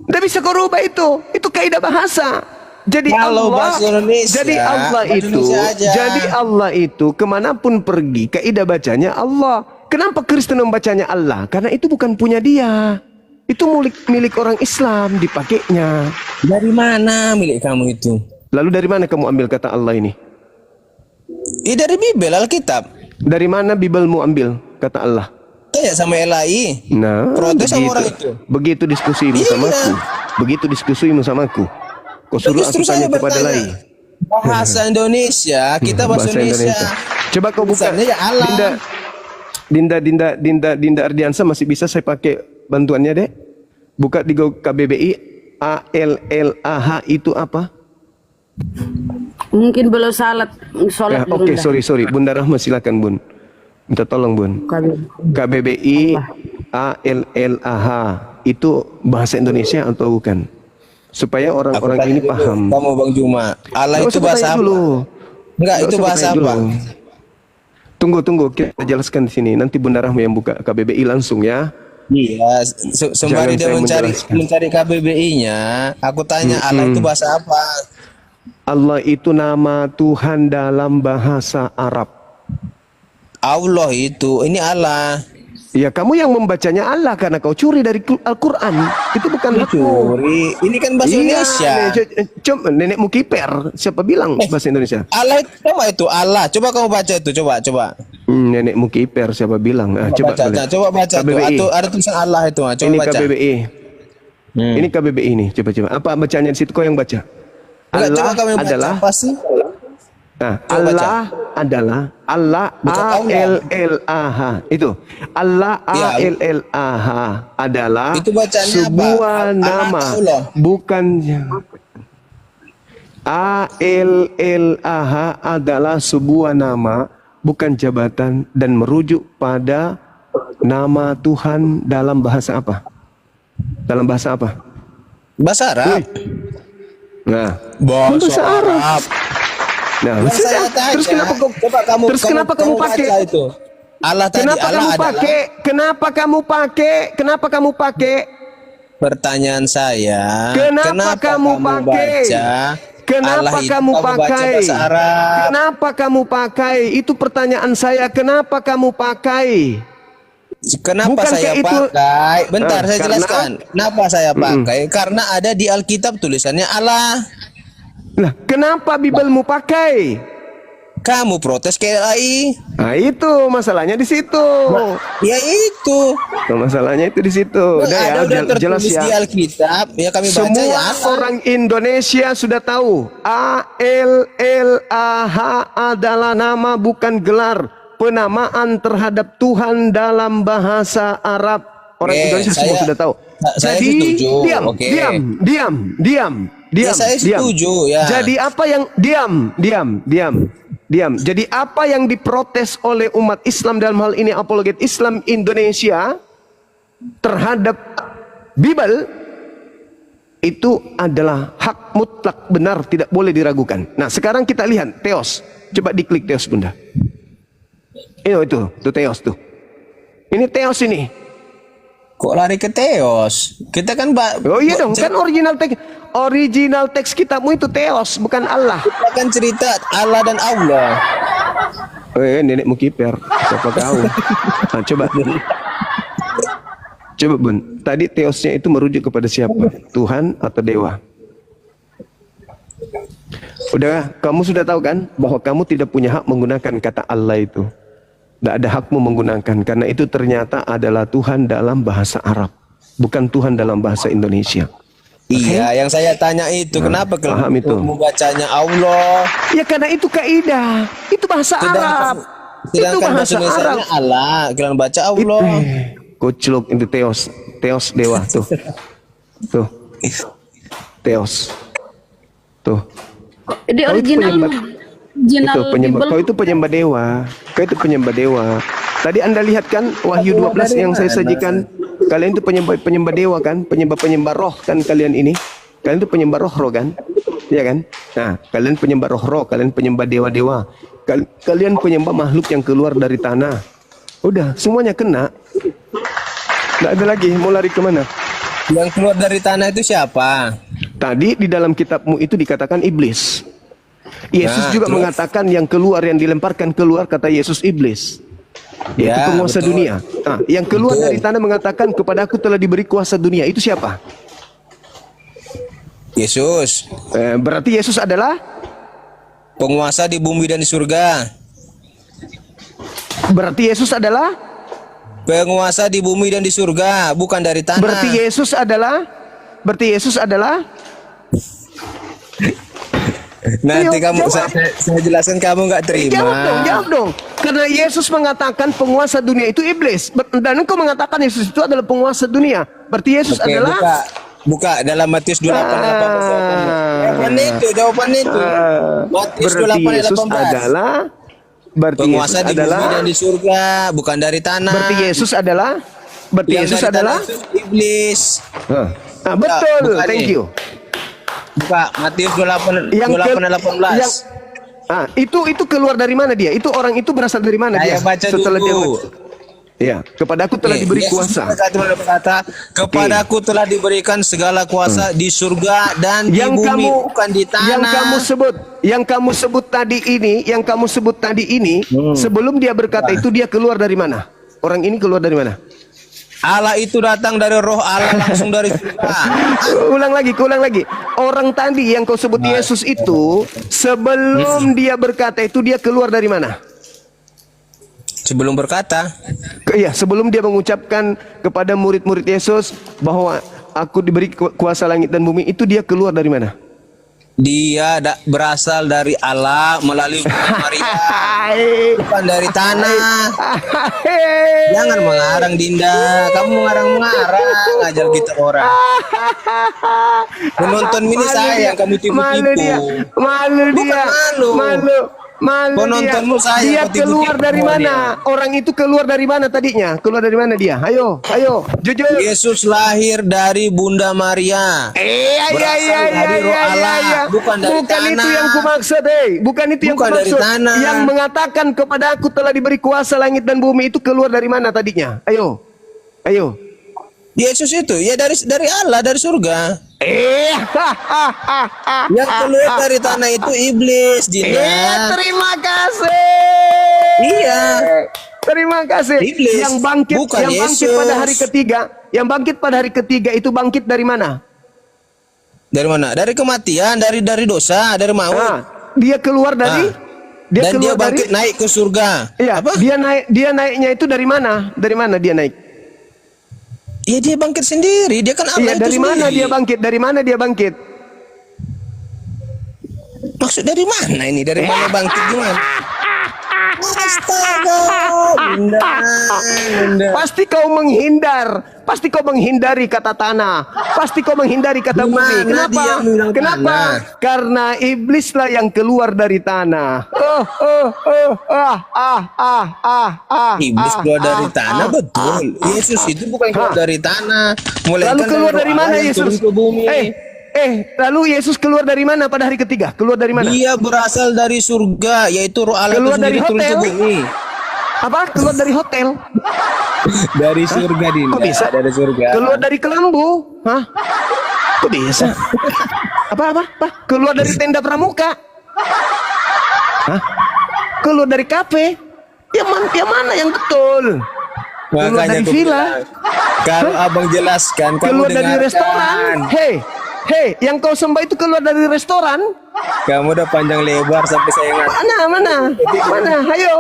Nggak bisa kau rubah itu. Itu kaidah bahasa. Jadi Kalau Allah, bahasa Indonesia, jadi Allah bahasa itu, Indonesia aja. jadi Allah itu kemanapun pergi, kaidah bacanya Allah. Kenapa Kristen membacanya Allah? Karena itu bukan punya dia. Itu milik orang Islam, dipakainya. Dari mana milik kamu itu? Lalu dari mana kamu ambil kata Allah ini? Dari Bible, Alkitab. Dari mana Bibelmu ambil kata Allah? Tanya sama LAI. Nah, Protes sama orang itu. Begitu diskusimu Iya. sama aku. Begitu diskusimu sama aku. Kau suruh aku Justru tanya saya kepada bertanya. lain. Bahasa Indonesia, kita bahasa Indonesia. Coba kau buka. Tulisannya ya Allah. Dinda Ardiansa masih bisa saya pakai bantuannya, Dek? Buka di KBBI. ALLAH itu apa? Mungkin belum sholat Ya, Oke, Gurunda. sorry. Bunda Rahma silakan, Bun. Minta tolong, Bun. KBBI ALLAH itu bahasa Indonesia atau bukan? Supaya orang-orang ini paham. Kamu Bang Juma, Allah Nggak itu usah kau bahasa tanya apa? dulu. Enggak, Nggak itu usah kau bahasa tanya apa? dulu. Tunggu, kita jelaskan di sini. Nanti Bunda Rahma yang buka KBBI langsung ya. Iya, sembari dia Jangan saya mencari KBBI-nya, aku tanya Allah itu bahasa apa? Allah itu nama Tuhan dalam bahasa Arab. Allah itu, ini Allah. Ya, kamu yang membacanya Allah karena kau curi dari Al-Quran. Itu bukan hakmu. Curi. Ini kan bahasa Indonesia. Coba nenekmu kiper. Siapa bilang bahasa Indonesia? Allah itu apa itu? Allah. Coba kamu baca itu, coba. Nenekmu kiper. Siapa bilang? Coba baca, boleh. coba baca tuh. KBBI. Ada tulisan Allah itu. Coba Ini baca. KBBI. Ini KBBI ini. Coba. Apa bacanya di situ? Kau yang baca. Enggak, coba kamu yang baca. adalah Apa sih? Nah, Coba baca. Allah Bukan Allah. ALLAH itu. Allah Ya. ALLAH adalah Itu bacanya apa? sebuah Anak nama, Allah. bukan ALLAH adalah sebuah nama, bukan jabatan dan merujuk pada nama Tuhan dalam bahasa apa? Dalam bahasa apa? Bahasa Arab. Nah, Bahasa Arab. Nah, Yang saya tanya, terus kenapa kau coba kamu, terus kenapa kamu pakai baca itu? Allah tadi, Kenapa Allah kamu adalah pakai? Kenapa kamu pakai? pertanyaan saya. Kenapa kamu pakai? baca? Kenapa Allah itu kamu baca pakai? bahasa Arab. Kenapa kamu pakai? Itu pertanyaan saya. Kenapa kamu pakai? Kenapa Bukankah saya itu- pakai? Bentar, saya karena- jelaskan. Kenapa saya pakai? Karena ada di Alkitab tulisannya Allah. Lah, kenapa Bibelmu pakai? Kamu protes ke LAI. Nah, itu masalahnya di situ. Ya itu. Masalahnya itu di situ. Udah ya, Ada udah jelas tertulis di ya. Alkitab. Ya kami baca Semua ya Allah. orang Indonesia sudah tahu ALLAH adalah nama bukan gelar, penamaan terhadap Tuhan dalam bahasa Arab. Orang Oke, Indonesia semua saya- sudah tahu. saya Jadi setuju, diam, oke. diam. Ya, saya setuju, ya. Jadi apa yang diam. Jadi apa yang diprotes oleh umat Islam dalam hal ini apologet Islam Indonesia terhadap Bible itu adalah hak mutlak, benar, tidak boleh diragukan. Nah, sekarang kita lihat Theos. Coba diklik Theos, Bunda. Itu Theos tuh. Ini Theos ini. Kok lari ke Theos? Kita kan Oh iya dong, kan original teks kitabmu itu Theos, bukan Allah. kita kan cerita Allah dan Allah. Nenekmu kiper, siapa kau? Nah, coba Bun. Tadi Theosnya itu merujuk kepada siapa? Tuhan atau dewa? Udah, kamu sudah tahu kan bahwa kamu tidak punya hak menggunakan kata Allah itu. Tidak ada hakmu menggunakan karena itu ternyata adalah Tuhan dalam bahasa Arab, bukan Tuhan dalam bahasa Indonesia. Iya, yang saya tanya itu kenapa paham itu. kamu bacanya Allah? Ya karena itu kaidah, itu bahasa Arab. Itu Sedangkan bahasa bahasa Indonesia Arab. Allah, kalian baca Allah. Koclok itu Theos dewa tuh. Theos. Tuh. Di Kau itu original kau itu penyembah dewa. Kau itu penyembah dewa. Tadi Anda lihat kan Wahyu 12 yang saya sajikan. Kalian itu penyembah dewa kan? Penyembah roh kan kalian ini? Kalian itu penyembah roh kan? Iya kan? Nah, kalian penyembah roh-roh, kalian penyembah dewa-dewa, kalian penyembah makhluk yang keluar dari tanah. Udah, semuanya kena. Nggak ada lagi, mau lari kemana? Yang keluar dari tanah itu siapa? Tadi di dalam kitabmu itu dikatakan iblis. Yesus Nah, juga terus? mengatakan yang keluar, yang dilemparkan keluar, kata Yesus, iblis. Yaitu Ya, penguasa betul. dunia. Nah, yang keluar Betul. dari tanah mengatakan kepada aku telah diberi kuasa dunia. Itu siapa? Yesus, Berarti Yesus adalah, penguasa di bumi dan di surga. berarti Yesus adalah, Penguasa di bumi dan di surga, bukan dari tanah. berarti Yesus adalah, Nanti Ayo, kamu jawab. saya jelaskan, kamu nggak terima. Jawab dong. Karena Yesus mengatakan penguasa dunia itu iblis. Dan engkau mengatakan Yesus itu adalah penguasa dunia. Berarti Yesus Oke, adalah buka dalam Matius 28:18. Jawabannya itu. Matius berarti Yesus 28:18. adalah, berarti Penguasa Yesus di adalah, bumi dan di surga, bukan dari tanah. berarti Yesus adalah, berarti Yang Yesus dari tanah adalah. itu iblis. Nah, betul. bukan Thank nih. you. Buka Matius 28 Yang ke- 18. yang- itu keluar dari mana dia? Itu orang itu berasal dari mana Saya dia? baca Setelah dulu. Ya, kepada aku telah diberi Yesus kuasa. berkata, kepadaku telah diberikan segala kuasa di surga dan di bumi, bukan di tanah. yang kamu sebut tadi ini, sebelum dia berkata itu dia keluar dari mana? Orang ini keluar dari mana? Allah itu datang dari roh Allah langsung dari surga. Ulang lagi. Orang tadi yang kau sebut Yesus itu, sebelum dia berkata itu dia keluar dari mana? Sebelum berkata, Iya, sebelum dia mengucapkan kepada murid-murid Yesus bahwa aku diberi kuasa langit dan bumi, itu dia keluar dari mana? dia berasal dari Allah melalui Maria, bukan dari tanah. Jangan mengarang, Dinda. Kamu mengarang-mengarang, ngajar kita orang. Penonton ini saya yang kamu tipu-tipu. Malu Bukan dia. malu. Malu Penontonmu saya dia kau tipu-tipu keluar dari semua mana? Orang itu keluar dari mana tadinya? Keluar dari mana dia? Ayo, jujur. Yesus lahir dari Bunda Maria. Berasal dari roh Allah, bukan dari tanah. Itu yang kumaksud, bukan itu yang Bukan dari kumaksud. tanah. Yang mengatakan kepada aku telah diberi kuasa langit dan bumi itu keluar dari mana tadinya? Ayo. Yesus itu ya dari Allah, dari surga. Yang keluar dari tanah itu iblis, Dinda. Terima kasih. Iya. Terima kasih. Iblis, Yang bangkit bukan bangkit Yesus. pada hari ketiga, yang bangkit pada hari ketiga itu bangkit dari mana? Dari mana? Dari kematian, dari dosa, dari maut. Dia keluar dari Dan dia bangkit naik ke surga. Iya, Apa? dia naiknya itu dari mana? Dari mana dia naik? Iya, dia bangkit sendiri. Dia kan Allah Iya, itu dari mana sendiri. dia bangkit? Dari mana dia bangkit? Maksud dari mana ini? Dari mana bangkit gimana? Astaga, Dinda. Pasti kau menghindari kata tanah. Pasti kau menghindari kata bumi. Gimana Kenapa? dia bilang Kenapa? tanah? Karena iblislah yang keluar dari tanah. Iblis keluar dari tanah, betul. Yesus itu bukan keluar dari tanah. Lalu keluur dari roh mana Allah yang Yesus? turun ke bumi. Lalu Yesus keluar dari mana pada hari ketiga? Keluar dari mana? Dia berasal dari surga, yaitu roh Allah Keluar itu dari sendiri turun ke hotel? bumi. Apa? Keluar dari hotel? Dari surga, Dinda. Kok bisa? Dari surga. Keluar dari kelambu? Hah? Kok bisa? Apa? Keluar dari tenda pramuka? Hah? Keluar dari kafe? Yang mana yang betul? Keluar Makanya dari aku villa? bilang, kalau abang jelaskan, kamu Keluar dari dengarkan. restoran? Hei, yang kau sembah itu keluar dari restoran? Kamu udah panjang lebar sampai saya ingat. Mana? Ayo.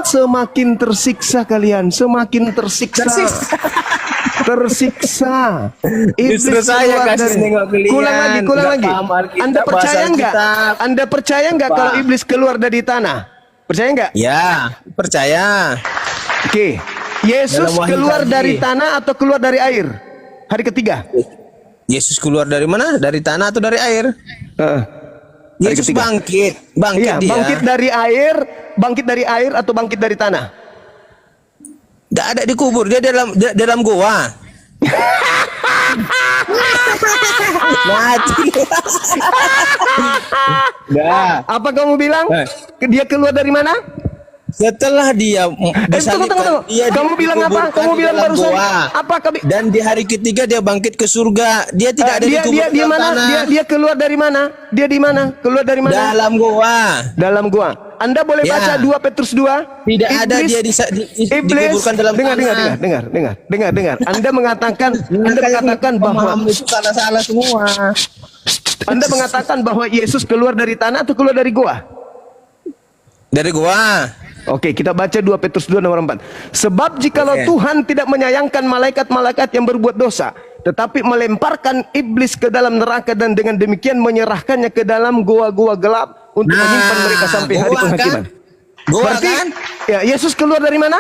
Semakin tersiksa kalian, semakin tersiksa. Tersiksa. Justru Iblis saya keluar kasih dari- nengok kalian. Kulang Nggak lagi. paham Alkitab, Anda percaya bahasa nggak? Alkitab. Anda percaya nggak Pak. kalau iblis keluar dari tanah? Percaya nggak? Ya, percaya. Oke. Yesus Dalam Wahyu keluar tadi. dari tanah atau keluar dari air? Hari ketiga. Yesus keluar dari mana? Dari tanah atau dari air? Hari Yesus ketiga. bangkit Iya, dia. bangkit dari air atau bangkit dari tanah? Nggak ada dikubur, dia dalam goa. Mati. Dah. Apa kamu bilang? Eh. Dia keluar dari mana? Setelah dia Tunggu. Kamu bilang apa? Kamu bilang barusan apa? Dan di hari ketiga dia bangkit ke surga. Dia tidak ada dia di mana? Dia keluar dari mana? Dia di mana? Keluar dari mana? Dalam goa. Dalam gua. Anda boleh Ya. baca 2 Petrus 2? Tidak ada dia dikuburkan dalam tanah. Dengar. Anda mengatakan bahwa Pemahaman itu salah semua. Anda mengatakan bahwa Yesus keluar dari tanah atau keluar dari gua? Dari goa. Oke, kita baca 2 Petrus 2 nomor 4. Sebab jikalau Oke. Tuhan tidak menyayangkan malaikat-malaikat yang berbuat dosa, tetapi melemparkan iblis ke dalam neraka dan dengan demikian menyerahkannya ke dalam goa-goa gelap untuk menyimpan mereka sampai hari goa penghakiman. Goa Berarti, kan? ya, Yesus keluar dari mana?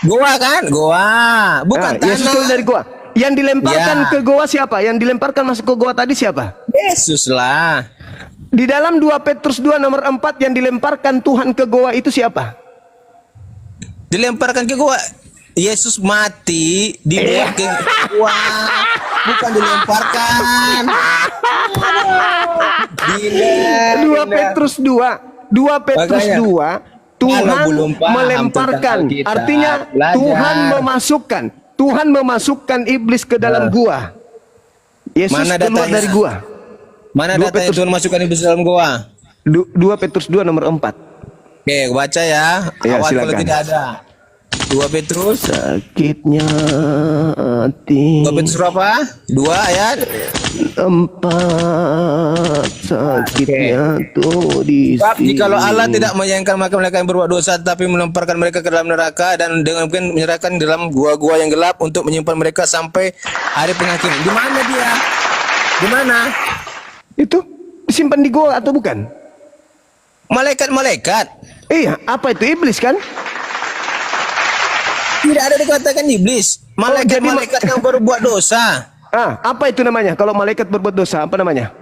Goa kan? Goa. Bukan tanah. Yesus keluar dari goa. Yang dilemparkan Ya. ke goa siapa? Yang dilemparkan masuk ke goa tadi siapa? Yesus lah. Di dalam 2 Petrus 2 nomor 4 yang dilemparkan Tuhan ke goa itu siapa? Dilemparkan ke goa. Yesus mati dibuat ke goa. Bukan dilemparkan. 2 Petrus 2 Petrus Makanya, 2 Tuhan kalau belum paham melemparkan, tentang Alkitab, artinya belajar. Tuhan memasukkan iblis ke dalam gua. Yesus Mana keluar datanya? dari gua. Mana 2 datanya Petrus- Tuhan masukkan iblis dalam goa? 2 Petrus 2 nomor 4. Oke, baca ya. Ya, Awas kalau silakan. tidak ada. 2 Petrus. Sakitnya hati 2 Petrus berapa? 2 ayat. 4. Sakitnya tuh di Sebab sini. jikalau Allah tidak menyayangkan mereka yang berbuat dosa, tapi melemparkan mereka ke dalam neraka dan dengan mungkin menyerahkan dalam gua-gua yang gelap untuk menyimpan mereka sampai hari penghakiman. Di mana dia? Di mana? Itu disimpan di gua atau bukan? Malaikat-malaikat. Iya, apa itu iblis kan? Tidak ada dikatakan iblis. Malaikat-malaikat yang berbuat dosa. Apa itu namanya? Kalau malaikat berbuat dosa, apa namanya?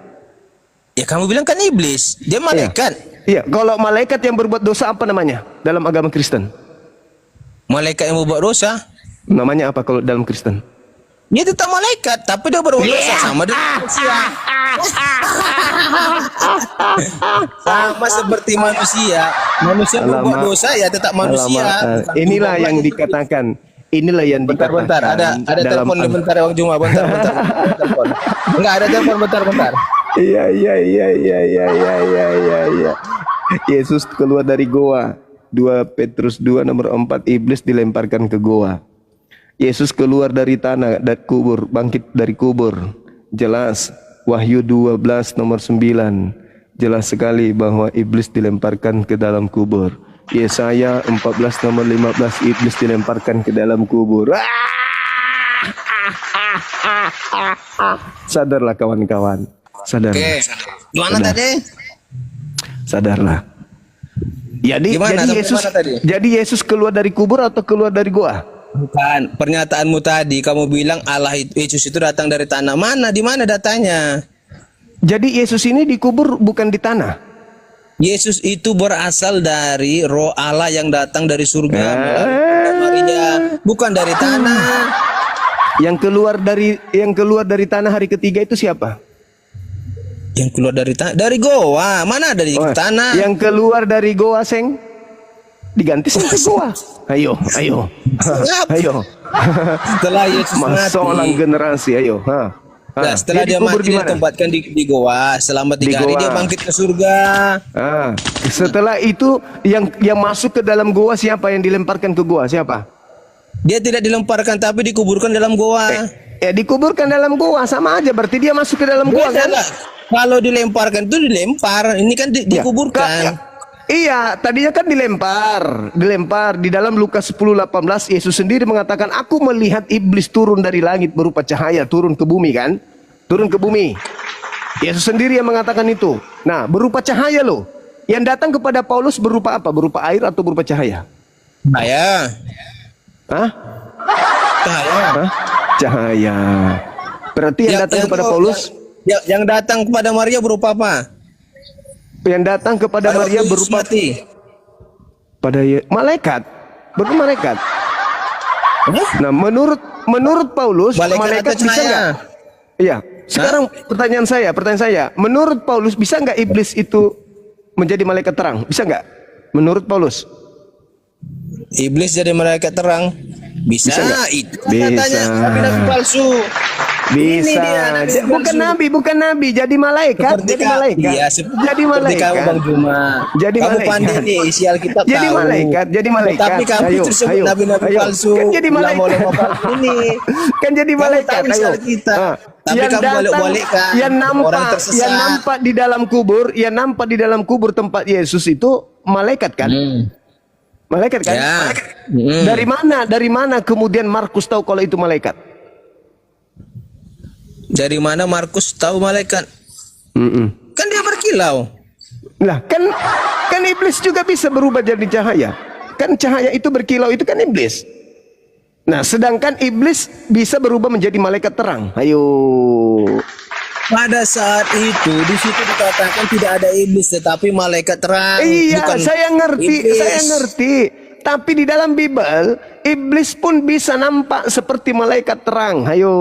Ya kamu bilang kan iblis. Dia malaikat. Iya, kalau malaikat yang berbuat dosa apa namanya dalam agama Kristen? Malaikat yang berbuat dosa. Namanya apa kalau dalam Kristen? Dia tetap malaikat, tapi dia berbuat dosa sama dengan manusia. Sama seperti manusia. Manusia berbuat Alamak. dosa ya tetap manusia. Alamak, inilah yang dikatakan. Inilah yang Bentar, dikatakan. ada telepon bentar Bang Juma, bentar. Telepon. Enggak ada telepon bentar. Iya. Yesus keluar dari goa. 2 Petrus 2 nomor 4, iblis dilemparkan ke goa. Yesus keluar dari tanah dan kubur, bangkit dari kubur. Jelas. Wahyu 12 nomor 9. Jelas sekali bahwa iblis dilemparkan ke dalam kubur. Yesaya 14 nomor 15, iblis dilemparkan ke dalam kubur. Sadarlah kawan-kawan. Sadarlah. Oke. Gimana tadi? Sadarlah. Gimana? Sampai mana tadi? Jadi Yesus keluar dari kubur atau keluar dari goa? Bukan, pernyataanmu tadi kamu bilang Allah Yesus itu datang dari tanah. Mana? Di mana datanya? Jadi Yesus ini dikubur bukan di tanah. Yesus itu berasal dari roh Allah yang datang dari surga melalui Maria, bukan dari tanah. Yang keluar dari tanah hari ketiga itu siapa? Yang keluar dari tanah, dari goa. Mana dari tanah? Yang keluar dari goa, Seng? Diganti sama goa. Ayo. Setelah Yesus Masalah mati, generasi, ayo. nah, setelah dia dikubur mati di dia mana? tempatkan di goa selama 3 hari goa. dia bangkit ke surga. Setelah itu yang masuk ke dalam goa siapa? Yang dilemparkan ke goa siapa? Dia tidak dilemparkan tapi dikuburkan dalam goa. Ya dikuburkan dalam goa, sama aja berarti dia masuk ke dalam goa Beda kan? lah. Kalau dilemparkan itu dilempar, ini kan dikuburkan. Iya, tadinya kan dilempar di dalam Lukas 10:18 Yesus sendiri mengatakan, aku melihat iblis turun dari langit berupa cahaya, turun ke bumi kan? Turun ke bumi. Yesus sendiri yang mengatakan itu. Nah, berupa cahaya loh. Yang datang kepada Paulus berupa apa? Berupa air atau berupa cahaya? Cahaya. Hah? Cahaya. Hah? Cahaya. Berarti yang datang kepada Paulus, yang datang kepada Maria berupa apa? yang datang kepada Maria Yesus berupa mati. pada malaikat, berupa malaikat. Nah, menurut Paulus malaikat atau bisa cahaya? nggak? Iya. Sekarang pertanyaan saya, menurut Paulus bisa nggak iblis itu menjadi malaikat terang? Bisa nggak? Menurut Paulus? Iblis jadi malaikat terang. Bisa, Bisa nggak? itu Bisa. katanya nabi palsu. Ini Bisa. dia, nabi Bukan nabi, jadi malaikat, Seperti jadi malaikat. Iya, Jadi seperti malaikat. kamu Bang Juma. Jadi kamu malaikat. pandai nih isi Alkitab Jadi tahu. malaikat, jadi malaikat. Tapi kamu Ayo, terus sebut ayo, nabi-nabi ayo. palsu. Kan jadi malaikat. ulama-ulama palsu ini. Kan jadi Kamu malaikat. tahu isi Ayo. Alkitab. Ah. Tapi kamu balik-balikkan. yang Orang tersesat. nampak di dalam kubur tempat Yesus itu malaikat kan? Malaikat kan? Ya. Dari mana kemudian Markus tahu kalau itu malaikat? Dari mana Markus tahu malaikat? Kan dia berkilau. Lah, kan iblis juga bisa berubah jadi cahaya. Kan cahaya itu berkilau itu kan iblis. Nah, sedangkan iblis bisa berubah menjadi malaikat terang. Ayo. Pada saat itu di situ dikatakan tidak ada iblis tetapi malaikat terang. Iya, bukan saya iblis. ngerti. Tapi di dalam Bible, iblis pun bisa nampak seperti malaikat terang. Ayo.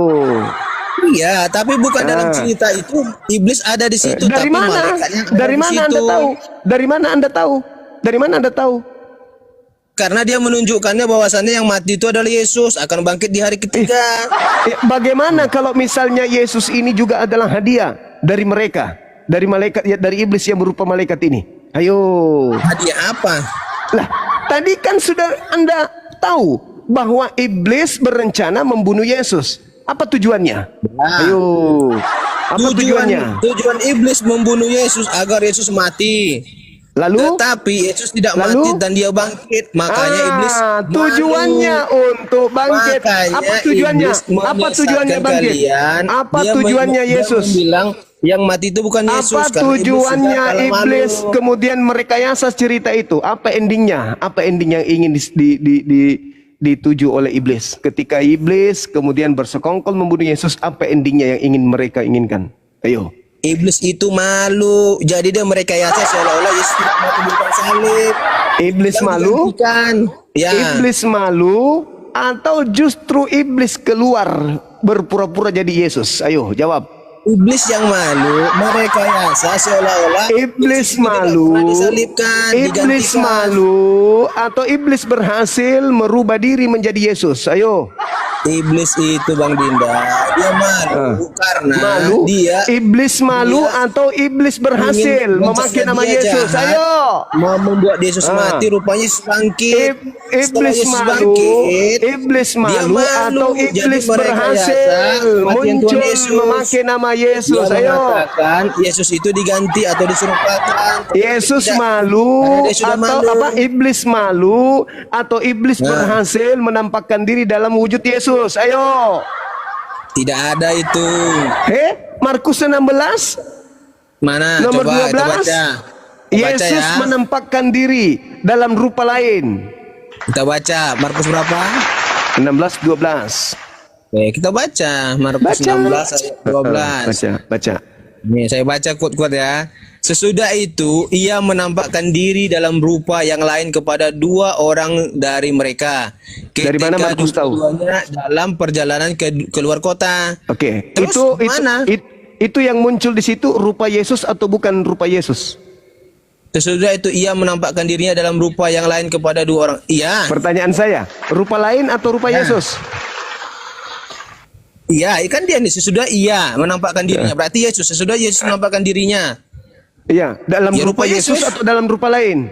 Iya, tapi bukan dalam cerita itu iblis ada di situ. Dari tapi mana? malaikatnya ada Dari di mana situ. Anda tahu? Dari mana Anda tahu? Dari mana Anda tahu? Karena dia menunjukkannya bahwasannya yang mati itu adalah Yesus akan bangkit di hari ketiga. Bagaimana kalau misalnya Yesus ini juga adalah hadiah dari mereka, dari malaikat, ya, dari iblis yang berupa malaikat ini? Ayo. Hadiah apa? Lah, tadi kan sudah Anda tahu bahwa iblis berencana membunuh Yesus. Apa tujuannya? Ayo. Apa tujuannya? Tujuan iblis membunuh Yesus agar Yesus mati. Lalu? Tetapi Yesus tidak Lalu? mati dan dia bangkit. Makanya iblis tujuannya malu. untuk bangkit. Makanya Apa tujuannya? iblis Apa tujuannya menyesatkan bangkit? kalian. Apa Dia tujuannya dia Yesus? bilang yang mati itu bukan Yesus. Apa karena tujuannya iblis sudah kalah iblis malu. kemudian merekayasa cerita itu? Apa endingnya? Apa ending yang ingin dituju oleh iblis? Ketika iblis kemudian bersekongkol membunuh Yesus, apa endingnya yang ingin mereka inginkan? Ayo. Iblis itu malu. Jadi dia merekayasa seolah-olah Yesus tidak mati di kayu salib. Iblis Yang malu? digantikan. Ya. Iblis malu atau justru iblis keluar berpura-pura jadi Yesus? Ayo jawab. Iblis yang malu merekayasa seolah-olah Iblis Yesus itu tidak malu. pernah disalibkan, Iblis digantikan. malu atau iblis berhasil merubah diri menjadi Yesus? Ayo. Iblis itu Bang Dinda, dia malu karena Malu? dia Iblis malu dia atau iblis berhasil ingin memakai nama dia Yesus? jahat, Ayo. mau membuat Yesus mati, rupanya Yesus bangkit. Setelah Iblis Yesus malu, bangkit, iblis dia malu atau Jadi iblis merekayasa berhasil kematian muncul Tuhan Yesus. memakai nama Yesus? Dia Ayo. mengatakan Yesus itu diganti atau diserupakan. Yesus Tidak. malu Karena dia sudah atau malu. apa? Iblis malu atau iblis berhasil menampakkan diri dalam wujud Yesus? Ayo. Tidak ada itu. Markus 16 Mana? nomor Coba 12. kita baca. Kita baca Yesus ya. menampakkan diri dalam rupa lain. Kita baca Markus berapa? 16 12. Oke, kita baca Markus 16 ayat 12. Baca. Nih, saya baca quote-quote ya. Sesudah itu ia menampakkan diri dalam rupa yang lain kepada dua orang dari mereka. Dari mana Markus tahu? Keduanya dalam perjalanan keluar kota. Oke. Terus mana? Itu yang muncul di situ rupa Yesus atau bukan rupa Yesus? Sesudah itu ia menampakkan dirinya dalam rupa yang lain kepada dua orang. Iya. Pertanyaan saya, rupa lain atau rupa Yesus? Iya, kan dia nih sesudah ia menampakkan dirinya. Berarti Yesus sesudah Yesus menampakkan dirinya. Iya, dalam Ya, rupa rupa Yesus Yesus. atau dalam rupa lain?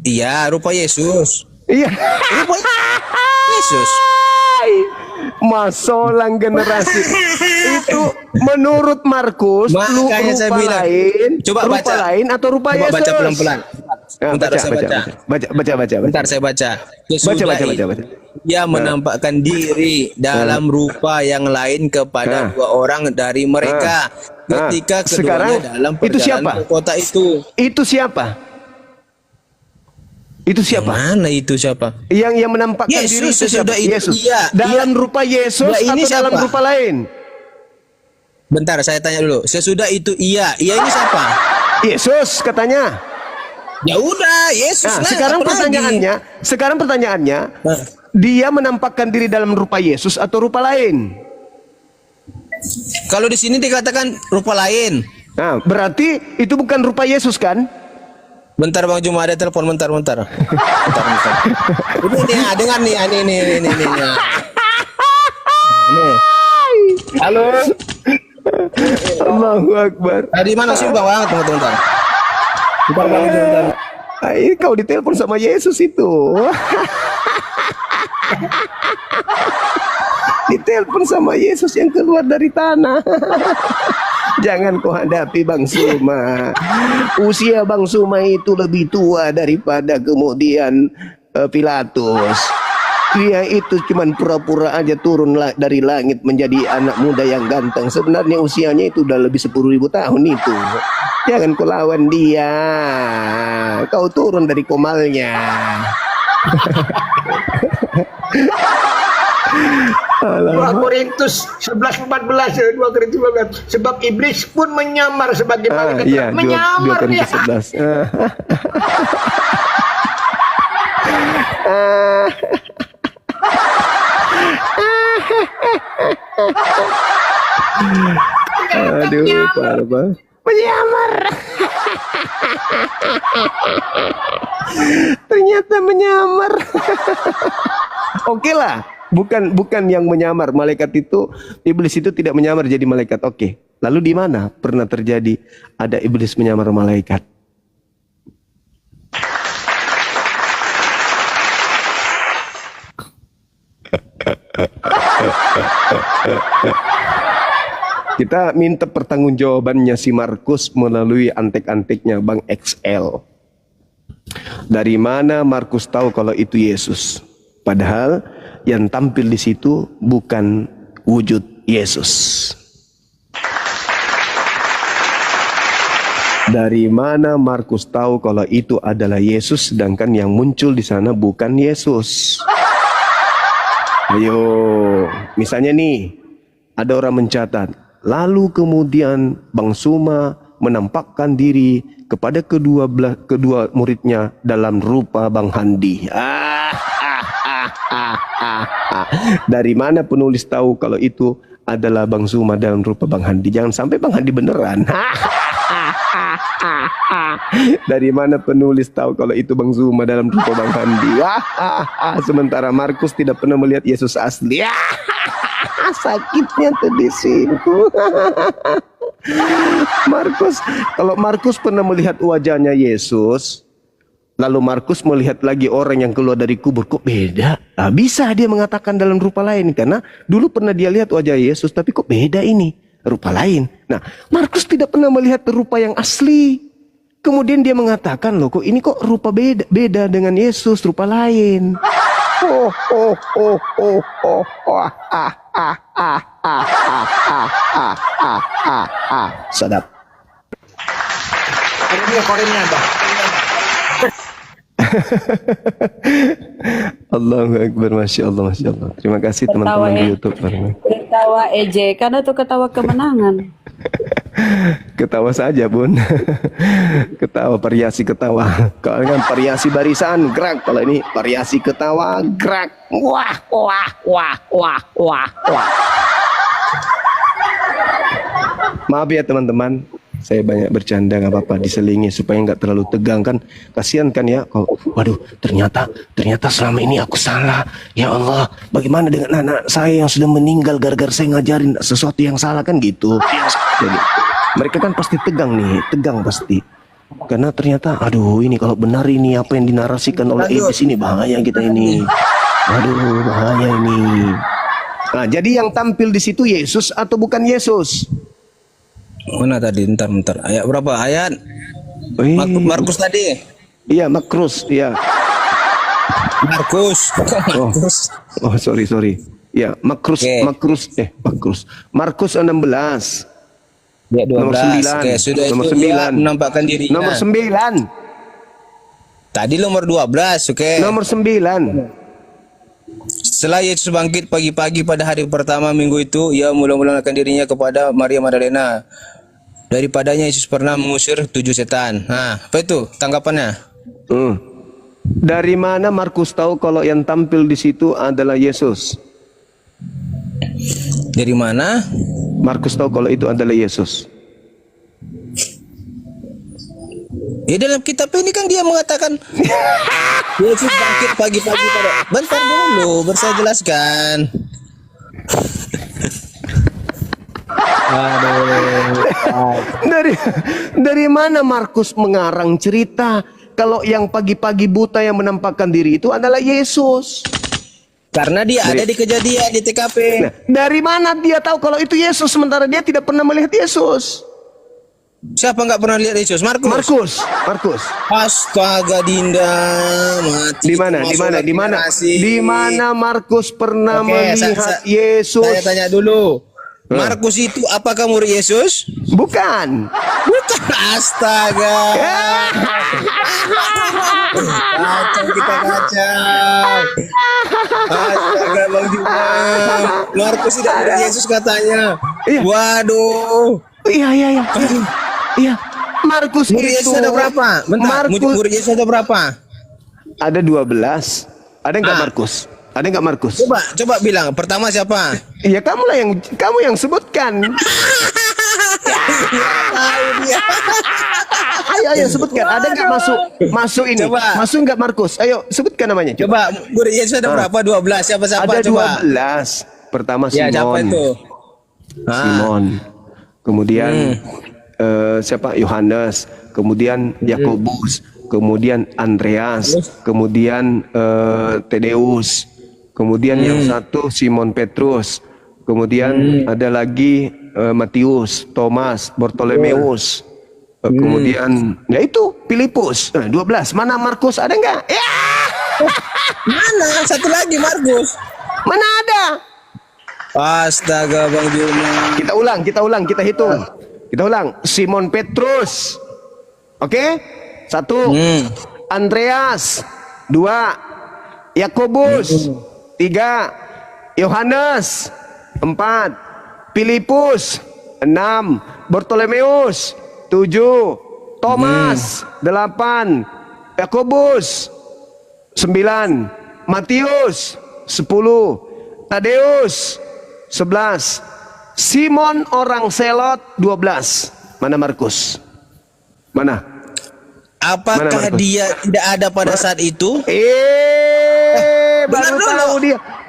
Iya, rupa Yesus. Iya. Rupa Yesus. Masolang generasi itu menurut Markus Makanya saya rupa bilang, lain, coba rupa baca. lain atau rupa Coba Yesus? baca pelan-pelan. Bentar, saya baca. Baca. Bentar saya baca. Sesudah Baca. itu, ia menampakkan diri dalam rupa yang lain kepada dua orang dari mereka. Ketika Sekarang, keduanya dalam itu siapa? perjalanan ke kota itu. Itu siapa? Itu siapa? Mana itu siapa? Yang menampakkan Yesus, diri itu siapa? sesudah itu, Yesus. iya. Dalam rupa Yesus Nah, ini atau dalam siapa? rupa lain? Bentar, saya tanya dulu. Sesudah itu ia ini siapa? Yesus katanya. Ya udah, Yesus Nah, lah. sekarang apa lagi? pertanyaannya, dia menampakkan diri dalam rupa Yesus atau rupa lain? Kalau di sini dikatakan rupa lain. Nah, berarti itu bukan rupa Yesus kan? Bentar Bang Juma, ada telepon, bentar. Bentar. Ini dengar nih, ini. Nah. Nih. Halo. Allahu Akbar. Di mana sih Bang? Tunggu bentar. Bentar Bang, bentar. Ini kau ditelepon sama Yesus itu. Ditelepon sama Yesus yang keluar dari tanah. Jangan kau hadapi Bang Suma. Usia Bang Suma itu lebih tua daripada kemudian Pilatus. Dia itu cuman pura-pura aja turun dari langit menjadi anak muda yang ganteng. Sebenarnya usianya itu udah lebih 10.000 tahun itu. Jangan kau lawan dia. Kau turun dari komalnya. 2 Korintus 11:14, 2 Korintus 14. Sebab iblis pun menyamar sebagai malaikat. Iya, Menyamar dia. 11. Aduh, parah. Menyamar. Ternyata menyamar. Oke lah, bukan yang menyamar. Malaikat itu, iblis itu tidak menyamar jadi malaikat. Oke. Lalu di mana pernah terjadi ada iblis menyamar malaikat? Kita minta pertanggungjawabannya si Markus melalui antek-anteknya Bang XL. Dari mana Markus tahu kalau itu Yesus? Padahal yang tampil di situ bukan wujud Yesus. Dari mana Markus tahu kalau itu adalah Yesus sedangkan yang muncul di sana bukan Yesus? Ayo, misalnya nih, ada orang mencatat, lalu kemudian Bang Suma menampakkan diri kepada kedua muridnya dalam rupa Bang Handi. Dari mana penulis tahu kalau itu adalah Bang Suma dalam rupa Bang Handi? Jangan sampai Bang Handi beneran. Dari mana penulis tahu kalau itu Bang Zuma dalam rupa Bang Handi? Sementara Markus tidak pernah melihat Yesus asli. Sakitnya tuh di situ. Kalau Markus pernah melihat wajahnya Yesus, lalu Markus melihat lagi orang yang keluar dari kubur, kok beda? Bisa dia mengatakan dalam rupa lain karena dulu pernah dia lihat wajah Yesus, tapi kok beda ini? Rupa lain. Nah, Markus tidak pernah melihat rupa yang asli. Kemudian dia mengatakan, loh kok ini kok rupa beda dengan Yesus, rupa lain. Sadap. Ada dia korennya, Bang. Allahu Akbar, Masya Allah, Masya Allah. Terima kasih teman-teman di YouTube. Ketawa ejekan atau ketawa kemenangan? Ketawa saja Bun. Ketawa, variasi ketawa. Kalau kan variasi barisan gerak, kalau ini variasi ketawa gerak. Wah. Maaf ya teman-teman, saya banyak bercanda, nggak apa-apa, diselingi supaya nggak terlalu tegang kan. Kasihan kan ya, kalau waduh ternyata selama ini aku salah. Ya Allah, bagaimana dengan anak saya yang sudah meninggal gara-gara saya ngajarin sesuatu yang salah kan gitu. Jadi mereka kan pasti tegang pasti. Karena ternyata aduh ini kalau benar ini apa yang dinarasikan oleh iblis ini, bahaya kita ini. Aduh, bahaya ini. Nah, jadi yang tampil di situ Yesus atau bukan Yesus? Mana tadi? Bentar. Ayat berapa? Ayat? Markus tadi. Iya, Markus, iya. Markus. Oh, sorry. Ya, Markus 16. Ya, 12. Nomor 9. Oke, sudah Nomor itu 9. dia menampakkan dirinya. Nomor 9. Tadi nomor 12, oke. Nomor 9. Setelah Yesus bangkit pagi-pagi pada hari pertama minggu itu, ia mula-mulakan dirinya kepada Maria Magdalena. Daripadanya Yesus pernah mengusir 7 setan. Nah, apa itu tanggapannya? Dari mana Markus tahu kalau yang tampil di situ adalah Yesus? Dari mana? Markus tahu kalau itu adalah Yesus. Ya dalam kitab ini kan dia mengatakan Yesus bangkit pagi-pagi pada. Bentar dulu, saya jelaskan. Dari mana Markus mengarang cerita kalau yang pagi-pagi buta yang menampakkan diri itu adalah Yesus? Karena dia ada di kejadian di TKP. Nah, dari mana dia tahu kalau itu Yesus sementara dia tidak pernah melihat Yesus? Siapa nggak pernah lihat Yesus? Markus. Markus. Astaga Dinda, mati. Di mana? Di mana Markus pernah melihat Yesus? Saya tanya dulu. Markus itu apakah murid Yesus? Bukan. Astaga. Kacau kita kacau. Astaga Bang Juma. Markus tidak murid Yesus katanya. Iya. Waduh. Iya. Markus Murid itu. Yesus ada berapa? Bentar. Murid Yesus ada berapa? Ada 12. Ada nggak Markus? Ada nggak Markus? Coba bilang. Pertama siapa? Iya kamu yang sebutkan. Ayo sebutkan. Ada nggak masuk ini? Coba. Masuk nggak Markus? Ayo sebutkan namanya. Coba murid Yesus ada berapa? 12. Siapa? Ada Coba. 12. Pertama Ya, siapa Simon. itu? Simon. Kemudian siapa? Yohanes. Kemudian Yakobus. Kemudian Andreas. Kemudian Tadeus. Kemudian yang satu Simon Petrus. Kemudian ada lagi Matius, Thomas, Bartolomeus. Kemudian ya itu Filipus. 12. Mana Markus? Ada nggak? Ya. Mana? Satu lagi Markus. Mana ada? Astaga Bang Juma. Kita hitung. Kita ulang. Simon Petrus. Oke? 1. Andreas. 2. Yakobus. 3. Yohanes. 4. Filipus. 6. Bartolomeus. 7. Thomas. 8. Yakobus. 9. Matius. 10. Tadeus. 11. Simon orang Selot. 12. Mana Markus? Mana? Apakah Markus? dia tidak ada pada saat itu?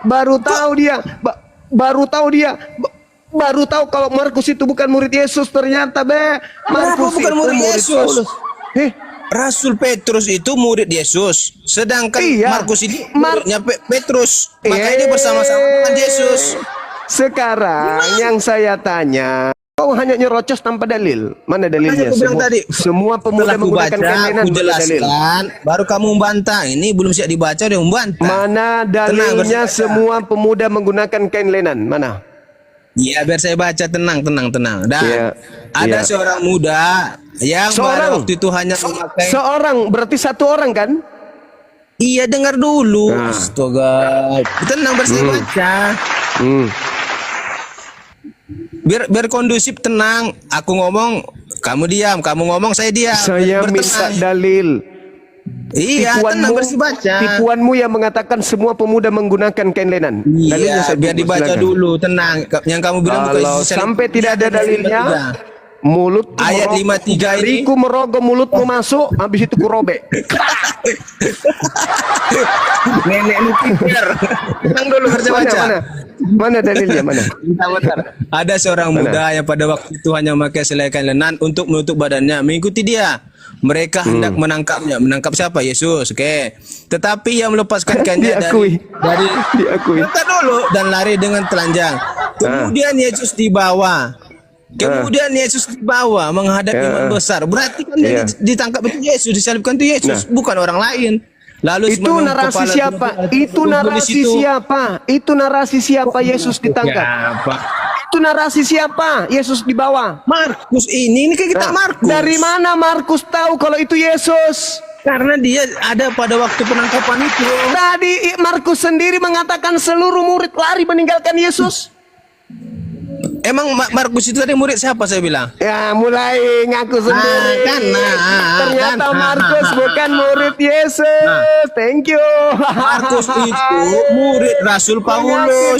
Baru tahu dia. Baru tahu kalau Markus itu bukan murid Yesus ternyata Markus bukan itu murid Yesus? Paulus. Rasul Petrus itu murid Yesus, sedangkan Iya. Markus ini muridnya Petrus. Makanya dia bersama-sama dengan Yesus. Sekarang yang saya tanya, kau hanya nyerocos tanpa dalil. Mana dalilnya? Makanya aku bilang tadi, Semua pemuda setelah menggunakan kubaca, kelainan aku dalil. jelaskan, baru kamu membantah. Ini belum siap dibaca, udah membantah. Mana dalilnya berbaca. semua pemuda menggunakan kain lenan? Mana? Iya, biar saya baca, tenang. Dan Iya, ada iya. seorang muda yang pada waktu itu hanya memakai. Seorang berarti satu orang kan? Iya, dengar dulu. Nah. Astaga. Tenang, biar saya baca. Biar kondusif, tenang. Aku ngomong, kamu diam. Kamu ngomong, saya diam. Saya minta dalil. Iya, tenang, baca. Tipuanmu yang mengatakan semua pemuda menggunakan kain lenan. Dalilnya Iya, saya biar tunggu, dibaca silakan. dulu, tenang. Yang kamu bilang bukan Kalau isi sampai tidak ada dalilnya, mulut Ayat 53 ini. jariku merogoh mulutmu masuk, habis itu kurobek. Nenek lu pintar. Tenang dulu, baca. Mana dalilnya? Mana? Bentar. Ada seorang muda yang pada waktu itu hanya memakai selai kain lenan untuk menutup badannya. Mengikuti dia. Mereka hendak menangkapnya. Menangkap siapa? Yesus. Oke. Tetapi yang melepaskan kainnya Diakui. Diakui. Bentar dulu. Dan lari dengan telanjang. Kemudian Yesus dibawa. Yesus dibawa menghadap imam besar. Berarti kan dia ditangkap itu Yesus, disalibkan itu Yesus, bukan orang lain. Lalu Itu narasi siapa? Itu narasi siapa Yesus ditangkap? Itu narasi siapa Yesus dibawa? Markus ini kan kita Markus. Dari mana Markus tahu kalau itu Yesus? Karena dia ada pada waktu penangkapan itu. Tadi Markus sendiri mengatakan seluruh murid lari meninggalkan Yesus. Emang Markus itu tadi murid siapa saya bilang? Ya, mulai ngaku sendiri. Ternyata Markus bukan murid Yesus. Thank you. Markus itu murid Rasul Paulus.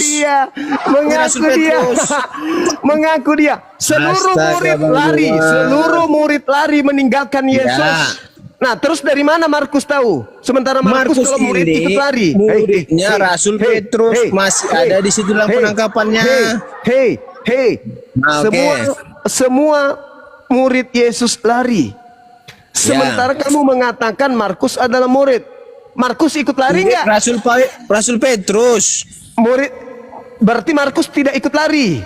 Mengaku dia. Seluruh murid lari, seluruh murid lari meninggalkan Yesus. Nah, terus dari mana Markus tahu? Sementara Markus kalau murid ini ikut lari. muridnya Rasul Petrus masih ada di situ dalam penangkapannya. Nah, Semua murid Yesus lari. Sementara kamu mengatakan Markus adalah murid. Markus ikut lari Murid enggak? Rasul Petrus. Murid berarti Markus tidak ikut lari.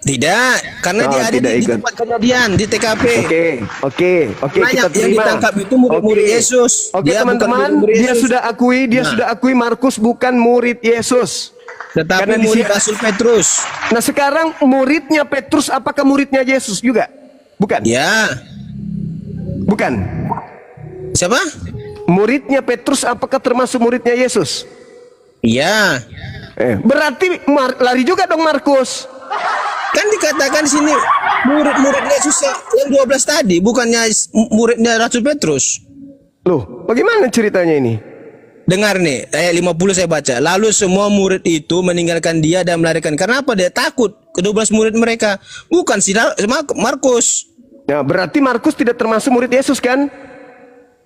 Tidak, karena Oh, dia ada tidak di ikut. tempat kejadian di TKP. Oke, Banyak kita terima. yang ditangkap itu murid-murid Yesus. Oke, Dia bukan teman-teman, murid dia Yesus. sudah akui Markus bukan murid Yesus. Tetapi Karena di murid sini- Rasul Petrus. Nah, sekarang muridnya Petrus apakah muridnya Yesus juga? Bukan. Ya. Bukan. Siapa? Muridnya Petrus apakah termasuk muridnya Yesus? Iya. Berarti lari juga dong Markus. Kan dikatakan di sini murid-murid Yesus yang 12 tadi bukannya muridnya Rasul Petrus. Loh, bagaimana ceritanya ini? Dengar nih, ayat 50 saya baca. Lalu semua murid itu meninggalkan dia dan melarikan. Karena apa? Dia takut ke-12 murid mereka. Bukan si Markus. Ya, berarti Markus tidak termasuk murid Yesus kan?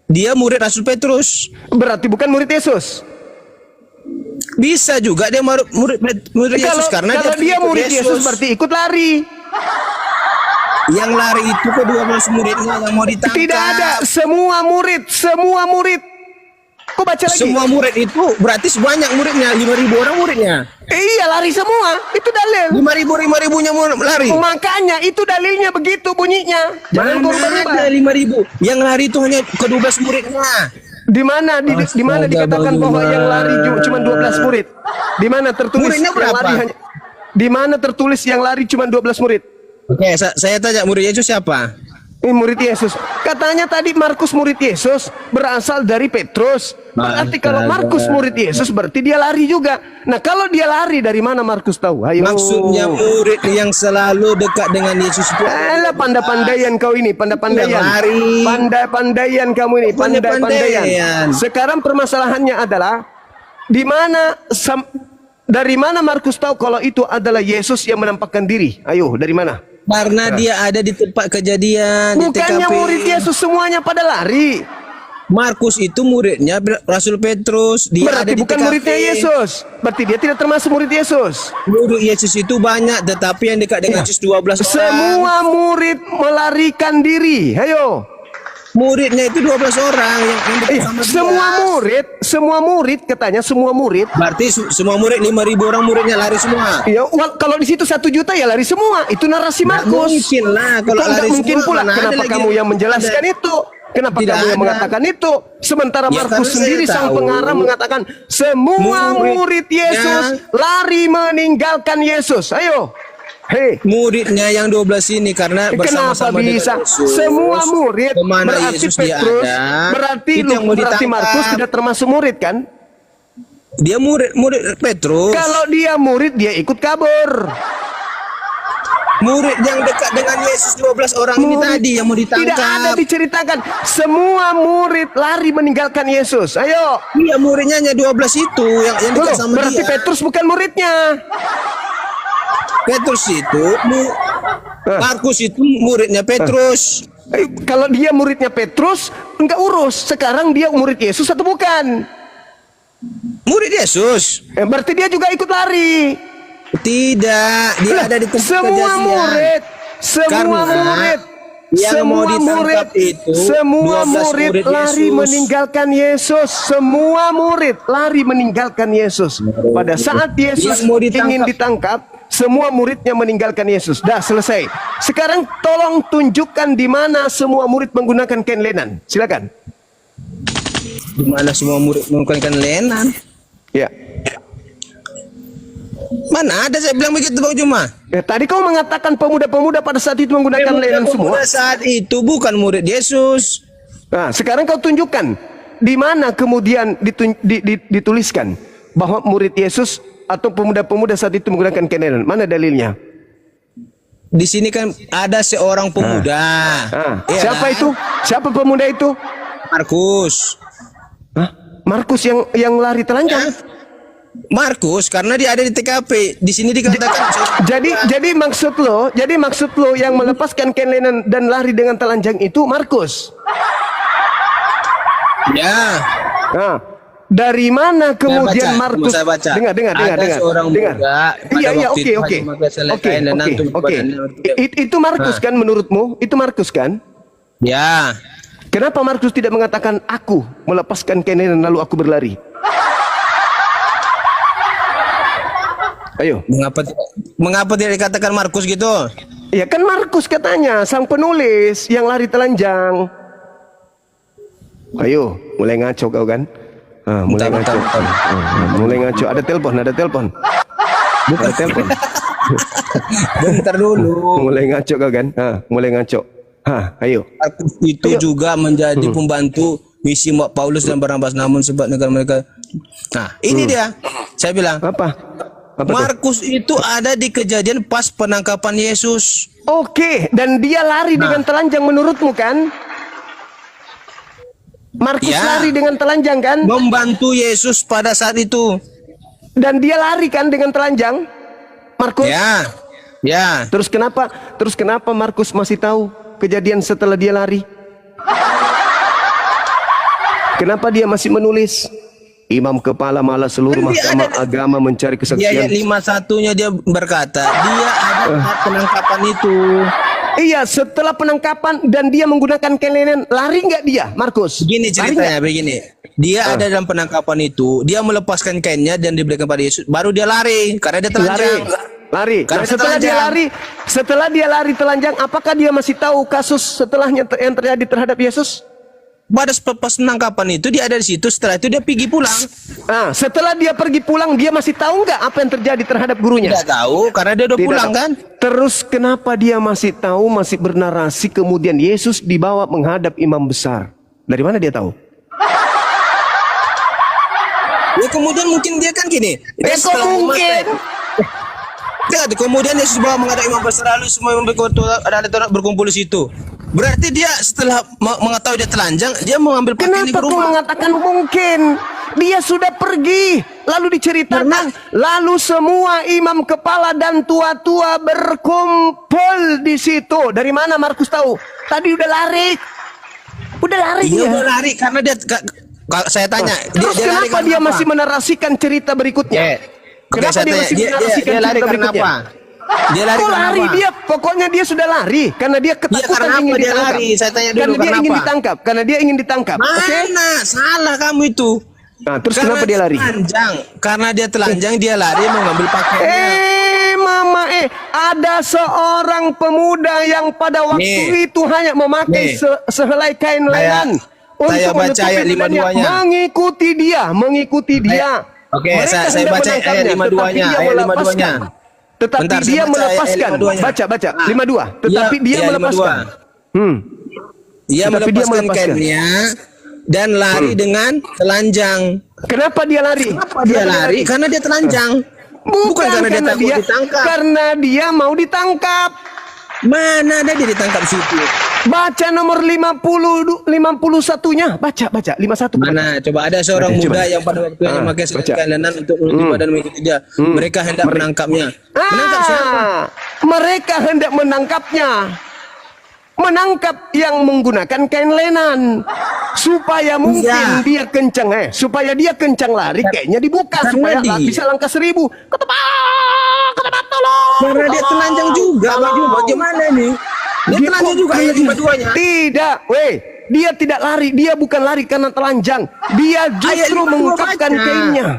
Dia murid Rasul Petrus. Berarti bukan murid Yesus. Bisa juga dia murid Yesus karena kalau dia murid Yesus berarti ikut lari. Yang lari itu ke-12 muridnya yang mau ditangkap. Tidak ada, semua murid. Kok baca lagi? Semua murid itu berarti sebanyak muridnya, 5.000 orang muridnya. Iya, lari semua. Itu dalil. 5.000-nya lari. Makanya itu dalilnya begitu bunyinya. Jangan kau rubah-rubah. Ada 5.000. Yang lari itu hanya ke-12 muridnya. Di mana dikatakan bahwa yang lari cuma 12 murid? Di mana tertulis Muridnya yang berapa? lari hanya Di mana tertulis yang lari cuma 12 murid? Oke, saya tanya murid Yesus siapa? Ini murid Yesus. Katanya tadi Markus murid Yesus berasal dari Petrus. Berarti kalau Markus murid Yesus berarti dia lari juga. Nah, kalau dia lari dari mana Markus tahu? Ayo. Maksudnya murid yang selalu dekat dengan Yesus itu. Alah, pandai-pandaian kau ini, pandai-pandaian. Lari. Pandai-pandaian kamu ini, pandai-pandaian. Sekarang permasalahannya adalah dari mana Markus tahu kalau itu adalah Yesus yang menampakkan diri? Ayo, dari mana? Karena dia ada di tempat kejadian di Bukannya TKP. murid Yesus semuanya pada lari. Markus itu muridnya Rasul Petrus. Dia Berarti ada di bukan TKP. muridnya Yesus. Berarti dia tidak termasuk murid Yesus. Murid Yesus itu banyak, tetapi yang dekat dengan Yesus 12 orang. Semua murid melarikan diri. Ayo. Muridnya itu 12 orang yang dekat sama dia. Semua murid katanya semua murid. Berarti semua murid 5.000 orang muridnya lari semua. Ya, kalau di situ 1 juta ya lari semua. Itu narasi Nggak Markus. mungkin lah kalau Nggak lari mungkin semua, pula. mana ada Kenapa lagi kamu yang menjelaskan ada. itu? Kenapa Tidak kamu yang ada. mengatakan itu? Sementara Ya, Markus karena sendiri saya sang tahu. pengarang mengatakan semua murid Yesus lari meninggalkan Yesus. Ayo. Hei. Muridnya yang 12 ini karena Kenapa bersama-sama bisa? dengan Yesus. Semua murid Kemana berarti Yesus dia Petrus, ada, berarti itu yang mau berarti ditangkap. Markus tidak termasuk murid kan? Dia murid Petrus. Kalau dia murid dia ikut kabur. Murid yang dekat dengan Yesus 12 orang ini tadi yang mau ditangkap. Tidak ada diceritakan. Semua murid lari meninggalkan Yesus. Ayo. Iya, muridnya hanya 12 itu yang dekat Loh, sama berarti dia. Petrus bukan muridnya. Petrus itu Markus itu muridnya Petrus. Kalau dia muridnya Petrus, enggak urus. Sekarang dia murid Yesus atau bukan? Murid Yesus. Berarti dia juga ikut lari. Tidak, dia ada di tempat Semua kejadian. murid, semua Karena murid, yang mau ditangkap itu semua 12 murid murid lari Yesus. meninggalkan Yesus. Semua murid lari meninggalkan Yesus. Pada saat Yesus Yang mau ditangkap. ingin ditangkap, semua muridnya meninggalkan Yesus. Dah selesai. Sekarang tolong tunjukkan di mana semua murid menggunakan kain lenan. Silakan. Di mana semua murid menggunakan lenan? Ya. Mana ada saya bilang begitu Bang Juma? Tadi kau mengatakan pemuda-pemuda pada saat itu menggunakan lenan semua. Pada saat itu bukan murid Yesus. Nah, sekarang kau tunjukkan di mana kemudian dituliskan bahwa murid Yesus atau pemuda-pemuda saat itu menggunakan kain lenan. Mana dalilnya? di sini kan ada seorang pemuda. Iya Siapa kan? itu? Siapa pemuda itu? Markus. Hah? Markus yang lari telanjang. Markus karena dia ada di TKP. Di sini dikatakan Jadi maksud lo yang melepaskan kain linen dan lari dengan telanjang itu Markus. ya. Nah, dari mana kemudian Saya baca, Markus? saya baca. Dengar. Ada seorang dengar. muda pada Iya, waktu itu oke. hanya memakai selai kain dan nantum badannya. Itu Markus kan menurutmu? Itu Markus kan? Ya. Kenapa Markus tidak mengatakan aku melepaskan kain linen lalu aku berlari? Ayo. Mengapa tidak dikatakan Markus gitu? Ya kan Markus katanya sang penulis yang lari telanjang. Ayo, mulai ngaco kau kan? Mulai ngaco. Mulai ngaco. Ada telepon. Ada telepon. Bentar dulu. Mulai ngaco kau kan? Mulai ngaco. Ayo. Markus itu juga menjadi pembantu misi Paulus dan Barnabas, namun sebab negara mereka. Nah, ini dia. Saya bilang, Apa tuh? Markus itu ada di kejadian pas penangkapan Yesus. Oke, dan dia lari dengan telanjang menurutmu kan? Markus Ya. lari dengan telanjang kan? Membantu Yesus pada saat itu. Dan dia lari kan dengan telanjang? Markus? Ya. Ya. Terus kenapa Markus masih tahu kejadian setelah dia lari? Kenapa dia masih menulis? Imam kepala malah seluruh Kan dia mahkamah agama mencari Di kesaksian. ayat 51-nya dia berkata, dia ada saat penangkapan itu. Iya, setelah penangkapan dan dia menggunakan kain linen, lari nggak dia, Markus? Begini Lari ceritanya, nggak? begini. Dia ada dalam penangkapan itu, dia melepaskan kainnya dan diberikan pada Yesus. Baru dia lari, karena dia telanjang. Lari. Karena Nah, setelah dia lari telanjang, apakah dia masih tahu kasus setelahnya yang terjadi terhadap Yesus? Pada pas penangkapan itu dia ada di situ. Setelah itu dia pergi pulang. Nah, setelah dia pergi pulang, dia masih tahu nggak apa yang terjadi terhadap gurunya? Tidak tahu, karena dia udah Tidak pulang tahu. kan. Terus kenapa dia masih tahu, masih bernarasi kemudian Yesus dibawa menghadap imam besar? Dari mana dia tahu? Ya kemudian mungkin dia kan gini. Ya, kok mungkin? Lihat, kemudian Yesus bawa menghadap imam besar, lalu semua imam ada berkumpul di situ. Berarti dia setelah mengetahui dia telanjang, dia mau ambil pakaian Kenapa ke kau rumah. mengatakan mungkin? Dia sudah pergi, lalu diceritakan, lalu semua imam kepala dan tua-tua berkumpul di situ. Dari mana Markus tahu? Tadi udah lari. Iya dia. udah lari karena dia saya tanya, Terus dia lari kenapa karena dia apa? masih menarasikan cerita berikutnya? Oke, Kenapa saya dia tanya, masih menarasikan dia lari cerita karena berikutnya? apa? Dia lari Kok karena lari apa? dia? Pokoknya dia sudah lari karena dia ketakutan karena ingin apa dia ditangkap. lari? Saya tanya dulu, karena dia karena ingin apa? ditangkap. Karena dia ingin ditangkap. Oke? Mana? Salah kamu itu. Nah, terus kenapa dia lari? Telanjang. Karena dia telanjang, dia lari mau ngambil pakaiannya. Mama, ada seorang pemuda yang pada waktu itu hanya memakai sehelai kain lenan saya baca menutupi ayat lengannya. 52-nya. Mengikuti dia. Oke, Mereka saya hendak baca ayat menangkapnya, 52-nya, tetapi dia ayat melepaskan. 52-nya. Tetapi Bentar, saya dia baca ayat melepaskan. 52-nya. Baca 52. Tetapi dia iya, melepaskan. 52. Dia Tetapi dia melepaskan melepaskan. kainnya dan lari dengan telanjang. Kenapa dia lari? Kenapa dia lari? Karena dia telanjang. Bukan karena dia takut ditangkap. Karena dia mau ditangkap. Mana ada dia ditangkap situ? Baca nomor 51-nya. Baca 51. Mana? Coba ada seorang Coba. muda yang pada waktu yang memakai baca. kain lenan untuk menutupi badan mengikuti dia. Mereka hendak menangkapnya. Menangkap siapa? Mereka hendak menangkapnya. Menangkap yang menggunakan kain lenan supaya mungkin dia kencang supaya dia kencang lari kayaknya dibuka Karena supaya dia- bisa langkah 1000. Ketepak tolong. Karena dia telanjang juga, bagaimana nih? Dia telanjang juga ya dua-duanya. Tidak, dia tidak lari, dia bukan lari karena telanjang. Dia justru 52 mengungkapkan baca. kainnya.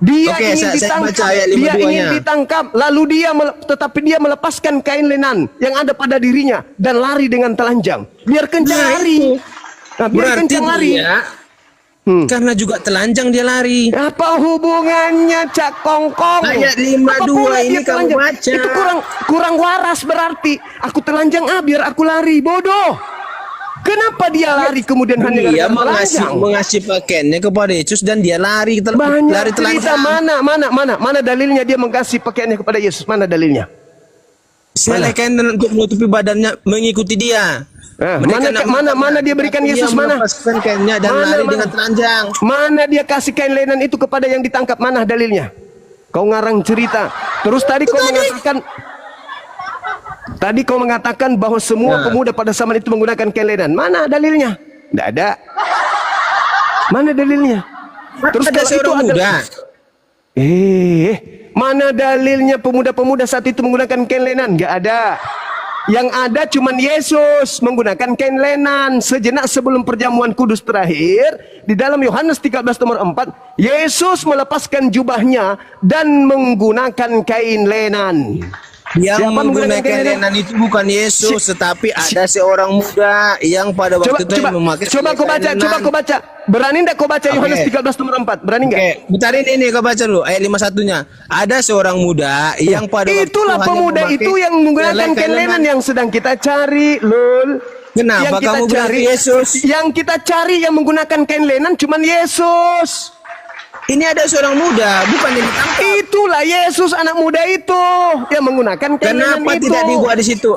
Dia Oke, ingin saya ditangkap, baca ayat dia 52-nya. ingin ditangkap, lalu tetapi dia melepaskan kain lenan yang ada pada dirinya dan lari dengan telanjang. Biar kencang Nah, lari. itu. Nah, biar Berarti kencang lari. dia karena juga telanjang dia lari. Apa hubungannya Cak Kongkong? Ayat 52 Apapun ini dia kamu telanjang. baca. Itu kurang waras berarti. Aku telanjang biar aku lari. Bodoh. Kenapa dia lari kemudian hanya Dia gara-gara telanjang? mengasih pakaiannya kepada Yesus dan dia lari Banyak lari cerita telanjang. mana dalilnya dia mengasihi pakaiannya kepada Yesus? Mana dalilnya? Selai kain lenan untuk menutupi badannya mengikuti dia. Mana dia berikan Yesus, mana? Melepaskan kainnya dan lari dengan telanjang. Mana dia kasih kain lenan itu kepada yang ditangkap? Mana dalilnya? Kau ngarang cerita. Terus tadi kau mengatakan bahwa semua pemuda pada zaman itu menggunakan kain lenan. Mana dalilnya? Tidak ada. Mana dalilnya? Terus Ada seorang muda. Mana dalilnya pemuda-pemuda saat itu menggunakan kain lenan? Nggak ada. Yang ada cuman Yesus menggunakan kain lenan. Sejenak sebelum perjamuan kudus terakhir, di dalam Yohanes 13 nomor 4, Yesus melepaskan jubahnya dan menggunakan kain lenan. Yang Siapa menggunakan kain lenan itu bukan Yesus, tetapi ada seorang muda yang pada waktu itu memakai kau baca. Berani enggak kau baca Yohanes 13 nomor 4? Berani enggak? Oke, bentar ini kau baca dulu ayat 51-nya. Ada seorang muda yang pada waktu Itulah itu pemuda hanya itu yang menggunakan kain lenan yang sedang kita cari, Lul. Kenapa yang kita kamu bilang cari Yesus? Yang kita cari yang menggunakan kain lenan cuman Yesus. Ini ada seorang muda, bukan yang ditangkap. Itulah Yesus, anak muda itu yang menggunakan kain lenan Kenapa itu. tidak dibuat di situ?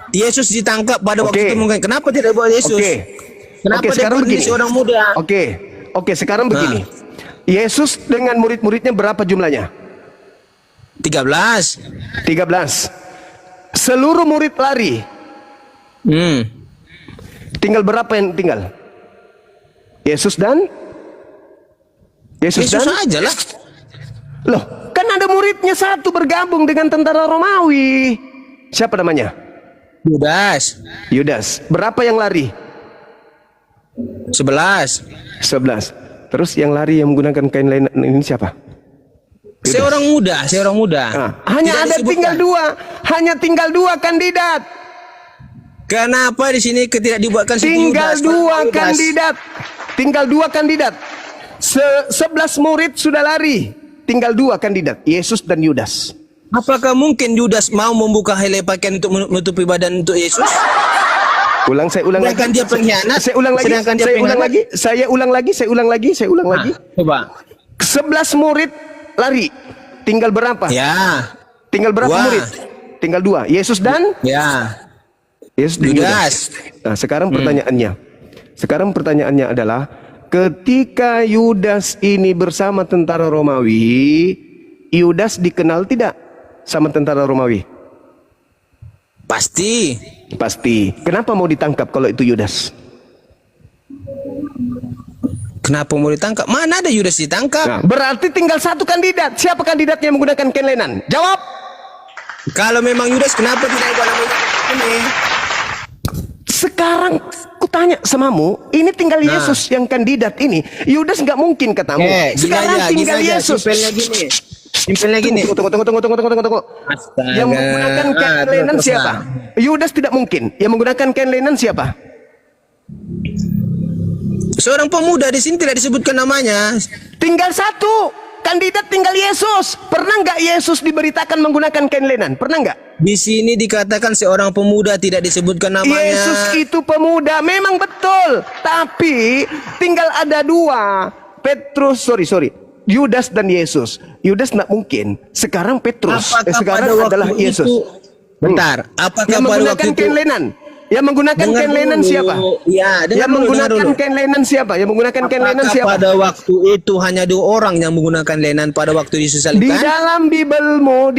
Yesus ditangkap pada waktu itu mungkin. Kenapa tidak dibuat Yesus? Kenapa sekarang dia begini. seorang muda? Oke, sekarang begini. Yesus dengan murid-muridnya berapa jumlahnya? 13. 13. Seluruh murid lari. Tinggal berapa yang tinggal? Yesus aja lah. Loh, kan ada muridnya satu bergabung dengan tentara Romawi. Siapa namanya? Yudas. Berapa yang lari? 11. Terus yang lari yang menggunakan kain lenan ini siapa? Yudas. Seorang muda. Hanya tinggal dua kandidat. Kenapa di sini tidak dibuatkan Tinggal dua kandidat. 11 murid sudah lari. Tinggal dua kandidat, Yesus dan Yudas. Apakah mungkin Yudas mau membuka helai pakaian untuk menutupi badan untuk Yesus? Saya ulang lagi. Sedangkan dia pengkhianat. Saya ulang lagi. Coba. 11 murid lari. Tinggal berapa? Ya. Tinggal berapa murid? Tinggal dua. Yesus dan Yesus dan Yudas. Nah, sekarang pertanyaannya adalah, ketika Yudas ini bersama tentara Romawi, Yudas dikenal tidak sama tentara Romawi? Pasti. Kenapa mau ditangkap kalau itu Yudas? Kenapa mau ditangkap? Mana ada Yudas ditangkap? Nah, berarti tinggal satu kandidat. Siapa kandidatnya yang menggunakan kain lenan? Jawab. Kalau memang Yudas, kenapa tidak ada nama ini? Sekarang kutanya samamu, ini tinggal Yesus yang kandidat ini. Yudas nggak mungkin katamu. Sekarang tinggal Yesus. Simpelnya gini. Tunggu. Yang menggunakan kain lenan siapa? Yudas tidak mungkin. Yang menggunakan kain lenan siapa? Seorang pemuda di sini tidak disebutkan namanya. Tinggal satu kandidat, tinggal Yesus. Pernah nggak Yesus diberitakan menggunakan kain lenan? Pernah nggak? Di sini dikatakan seorang pemuda, tidak disebutkan namanya. Yesus itu pemuda, memang betul. Tapi tinggal ada dua. Yudas dan Yesus. Yudas nggak mungkin. Sekarang Petrus. Sekarang adalah Yesus. Bentar. Apakah yang menggunakan kain lenan? Yang menggunakan kain lenan siapa? Yang menggunakan kain lenan siapa? Yang menggunakan kain lenan siapa? Pada waktu itu hanya 2 orang yang menggunakan lenan pada waktu Yesus salibkan. Di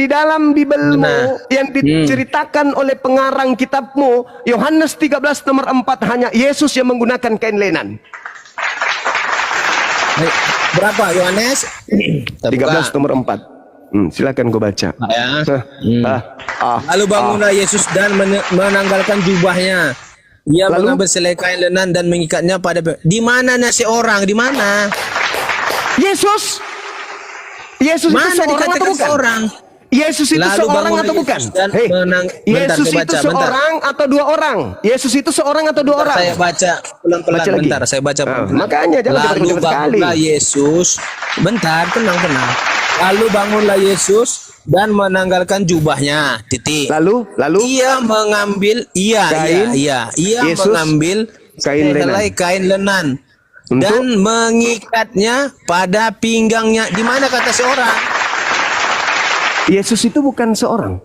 dalam Bibelmu yang diceritakan oleh pengarang kitabmu, Yohanes 13 nomor 4, hanya Yesus yang menggunakan kain lenan. Berapa Yohanes? 13 nomor 4. Silakan kau baca. Lalu bangunlah Yesus dan menanggalkan jubahnya. Ia mengambil selai kain lenan dan mengikatnya pada. Di mana nasi orang? Di mana? Yesus itu seorang atau bukan? Seorang. Yesus itu seorang atau bukan? Yesus itu seorang atau 2 orang? Yesus itu seorang atau 2 orang? Saya baca pelan-pelan. Bentar, saya baca pelan-pelan. Makanya jangan lalu bangunlah Yesus. Bentar, tenang. Lalu bangunlah Yesus dan menanggalkan jubahnya. Titik. Lalu ia mengambil mengambil kain lenan dan mengikatnya pada pinggangnya. Di mana kata seorang? Yesus itu bukan seorang.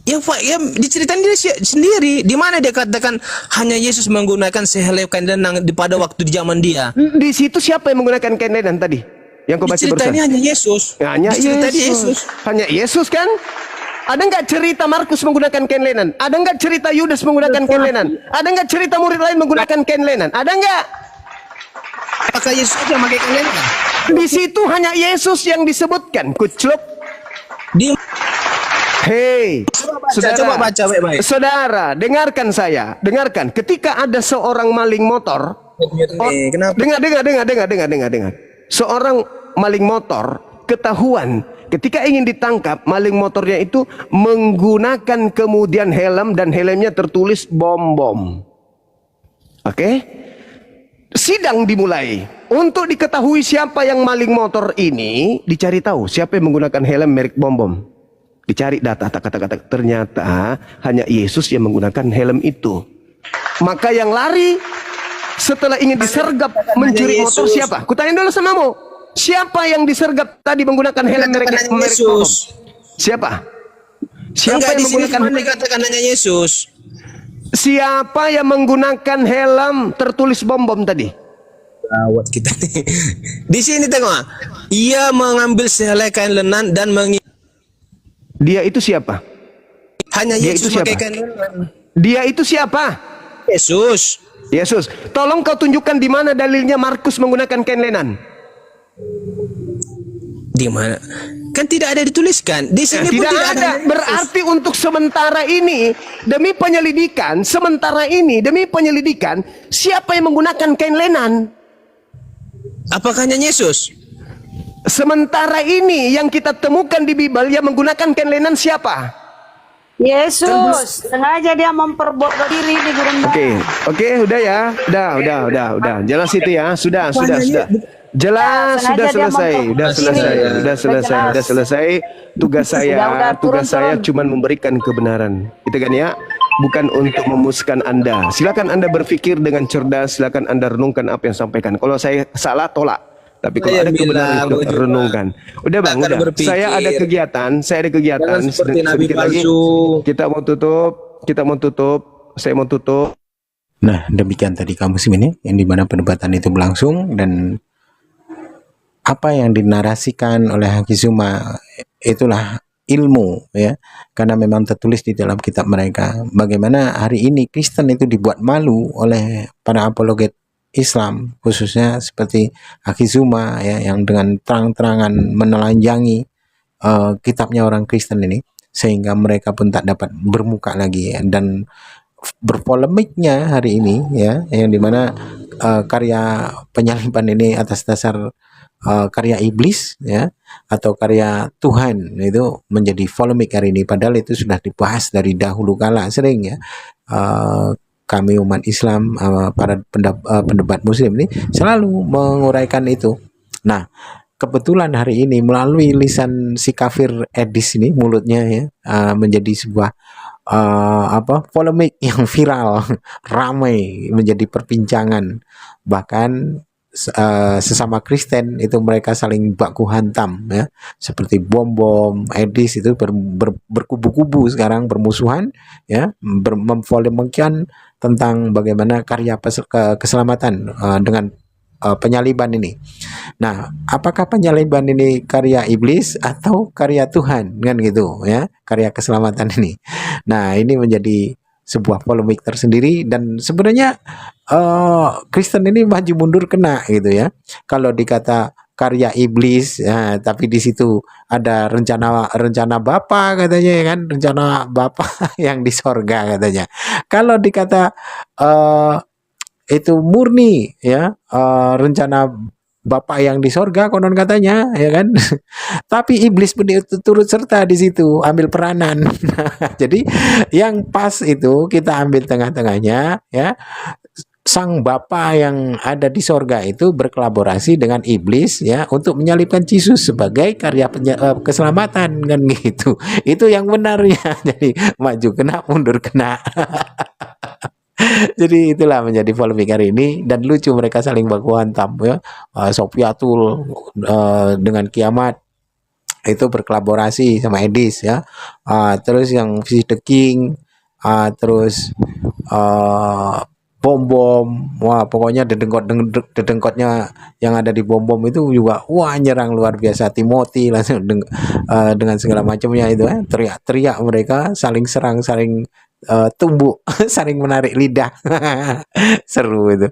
Ya diceritain dia sendiri. Di mana dia katakan hanya Yesus menggunakan sehelai kain lenan pada waktu di zaman dia. Di situ siapa yang menggunakan kain lenan tadi? Yang kau baca barusan. Diceritain hanya Yesus. Hanya Diceritain Yesus. Hanya Yesus kan? Ada nggak cerita Markus menggunakan kain lenan? Ada nggak cerita Yudas menggunakan kain lenan? Ada nggak cerita murid lain menggunakan kain lenan? Ada nggak? Apakah Yesus saja memakai kain lenan? Di situ hanya Yesus yang disebutkan. Kucluk. Di Hei, coba baca baik-baik. Saudara, dengarkan saya. Dengarkan. Ketika ada seorang maling motor, Kenapa? dengar. Seorang maling motor ketahuan ketika ingin ditangkap, maling motornya itu menggunakan kemudian helm dan helmnya tertulis bom. Oke? Sidang dimulai. Untuk diketahui siapa yang maling motor ini, dicari tahu siapa yang menggunakan helm merek bom. Dicari data, kata-kata, ternyata hanya Yesus yang menggunakan helm itu. Maka yang lari setelah ingin disergap mencuri motor siapa? Kutanya dulu samamu. Siapa yang disergap tadi menggunakan helm merek bom? Siapa? Siapa yang menggunakan helm? Dikatakan hanya Yesus. Siapa yang menggunakan helm tertulis bom tadi? Awat kita nih. Di sini tengok. Ia mengambil sehelai kain lenan dan Dia itu siapa? hanya Dia Yesus itu siapa? pakai kain lenan. Dia itu siapa? Yesus. Yesus. Tolong kau tunjukkan di mana dalilnya Markus menggunakan kain lenan. Di mana? Kan tidak ada dituliskan. Di sini pun Tidak tidak ada. Berarti untuk sementara ini demi penyelidikan, siapa yang menggunakan kain lenan? Apakah hanya Yesus? Sementara ini yang kita temukan di Bible yang menggunakan kain lenan siapa? Yesus sengaja dia memperbuat diri di gurunda. Oke, udah ya. Udah. Jelas itu ya. Sudah. Jelas, sengaja dia sudah selesai. Tugas saya turun. cuma memberikan kebenaran. Itu kan ya. Bukan untuk memuaskan Anda. Silakan Anda berpikir dengan cerdas, silakan Anda renungkan apa yang sampaikan. Kalau saya salah, tolak. Tapi kalau ada kebenaran itu renungkan. Udah Bang, udah. Saya ada kegiatan. Jangan seperti Nabi Sedikit lagi. palsu. Kita mau tutup. Saya mau tutup. Nah, demikian tadi kamu ini yang dimana perdebatan itu berlangsung, dan apa yang dinarasikan oleh Hakizuma itulah ilmu ya, karena memang tertulis di dalam kitab mereka bagaimana hari ini Kristen itu dibuat malu oleh para apologet Islam, khususnya seperti Hakizuma ya, yang dengan terang-terangan menelanjangi kitabnya orang Kristen ini, sehingga mereka pun tak dapat bermuka lagi ya. Dan berpolemiknya hari ini ya, yang dimana karya penyaliban ini atas dasar karya iblis ya atau karya Tuhan itu menjadi polemik hari ini, padahal itu sudah dibahas dari dahulu kala sering ya. Kami umat Islam, para pendebat muslim ini selalu menguraikan itu. Nah, kebetulan hari ini melalui lisan si kafir Edis ini, mulutnya ya, menjadi sebuah polemik yang viral, ramai menjadi perbincangan. Bahkan sesama Kristen itu mereka saling baku hantam ya, seperti bom Edis itu berkubu-kubu sekarang bermusuhan ya, mempolemikkan tentang bagaimana karya keselamatan dengan penyaliban ini. Nah, apakah penyaliban ini karya iblis atau karya Tuhan kan gitu ya, karya keselamatan ini. Nah, ini menjadi sebuah polemik tersendiri, dan sebenarnya Kristen ini maju mundur kena gitu ya. Kalau dikata karya iblis ya, tapi di situ ada rencana Bapa katanya ya kan, rencana Bapa yang di sorga katanya. Kalau dikata itu murni ya, rencana Bapa yang di sorga konon katanya ya kan. Tapi iblis pun turut serta di situ, ambil peranan. Jadi yang pas itu kita ambil tengah-tengahnya ya. Sang Bapa yang ada di sorga itu berkolaborasi dengan iblis ya untuk menyalibkan Yesus sebagai karya keselamatan kan gitu. Itu yang benarnya. Jadi maju kena, mundur kena. Jadi itulah menjadi polemik hari ini, dan lucu mereka saling baku hantam ya. Sofiatul dengan kiamat itu berkolaborasi sama Edis ya. Terus yang Visit the King, terus Bom Bom, wah pokoknya dedengkotnya yang ada di Bom Bom itu juga wah nyerang luar biasa. Timothy langsung dengan segala macamnya itu teriak-teriak mereka saling serang, saling tumbuk, saling menarik lidah. Seru itu,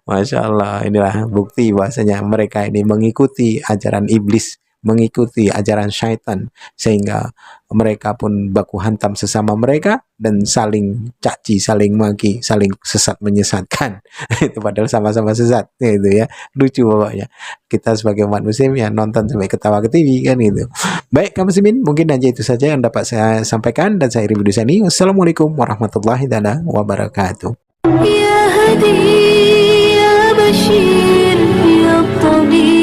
masya Allah. Inilah bukti bahwasanya mereka ini mengikuti ajaran iblis, mengikuti ajaran syaitan, sehingga mereka pun baku hantam sesama mereka dan saling caci, saling maki, saling sesat menyesatkan. Itu padahal sama-sama sesat gitu ya. Lucu pokoknya. Kita sebagai umat muslim ya nonton sampai ketawa ke TV kan gitu. Baik kaum muslimin, mungkin aja itu saja yang dapat saya sampaikan dan saya Ribu Dusani. Wassalamualaikum warahmatullahi wabarakatuh. يا هدي يا بشير يا طبيب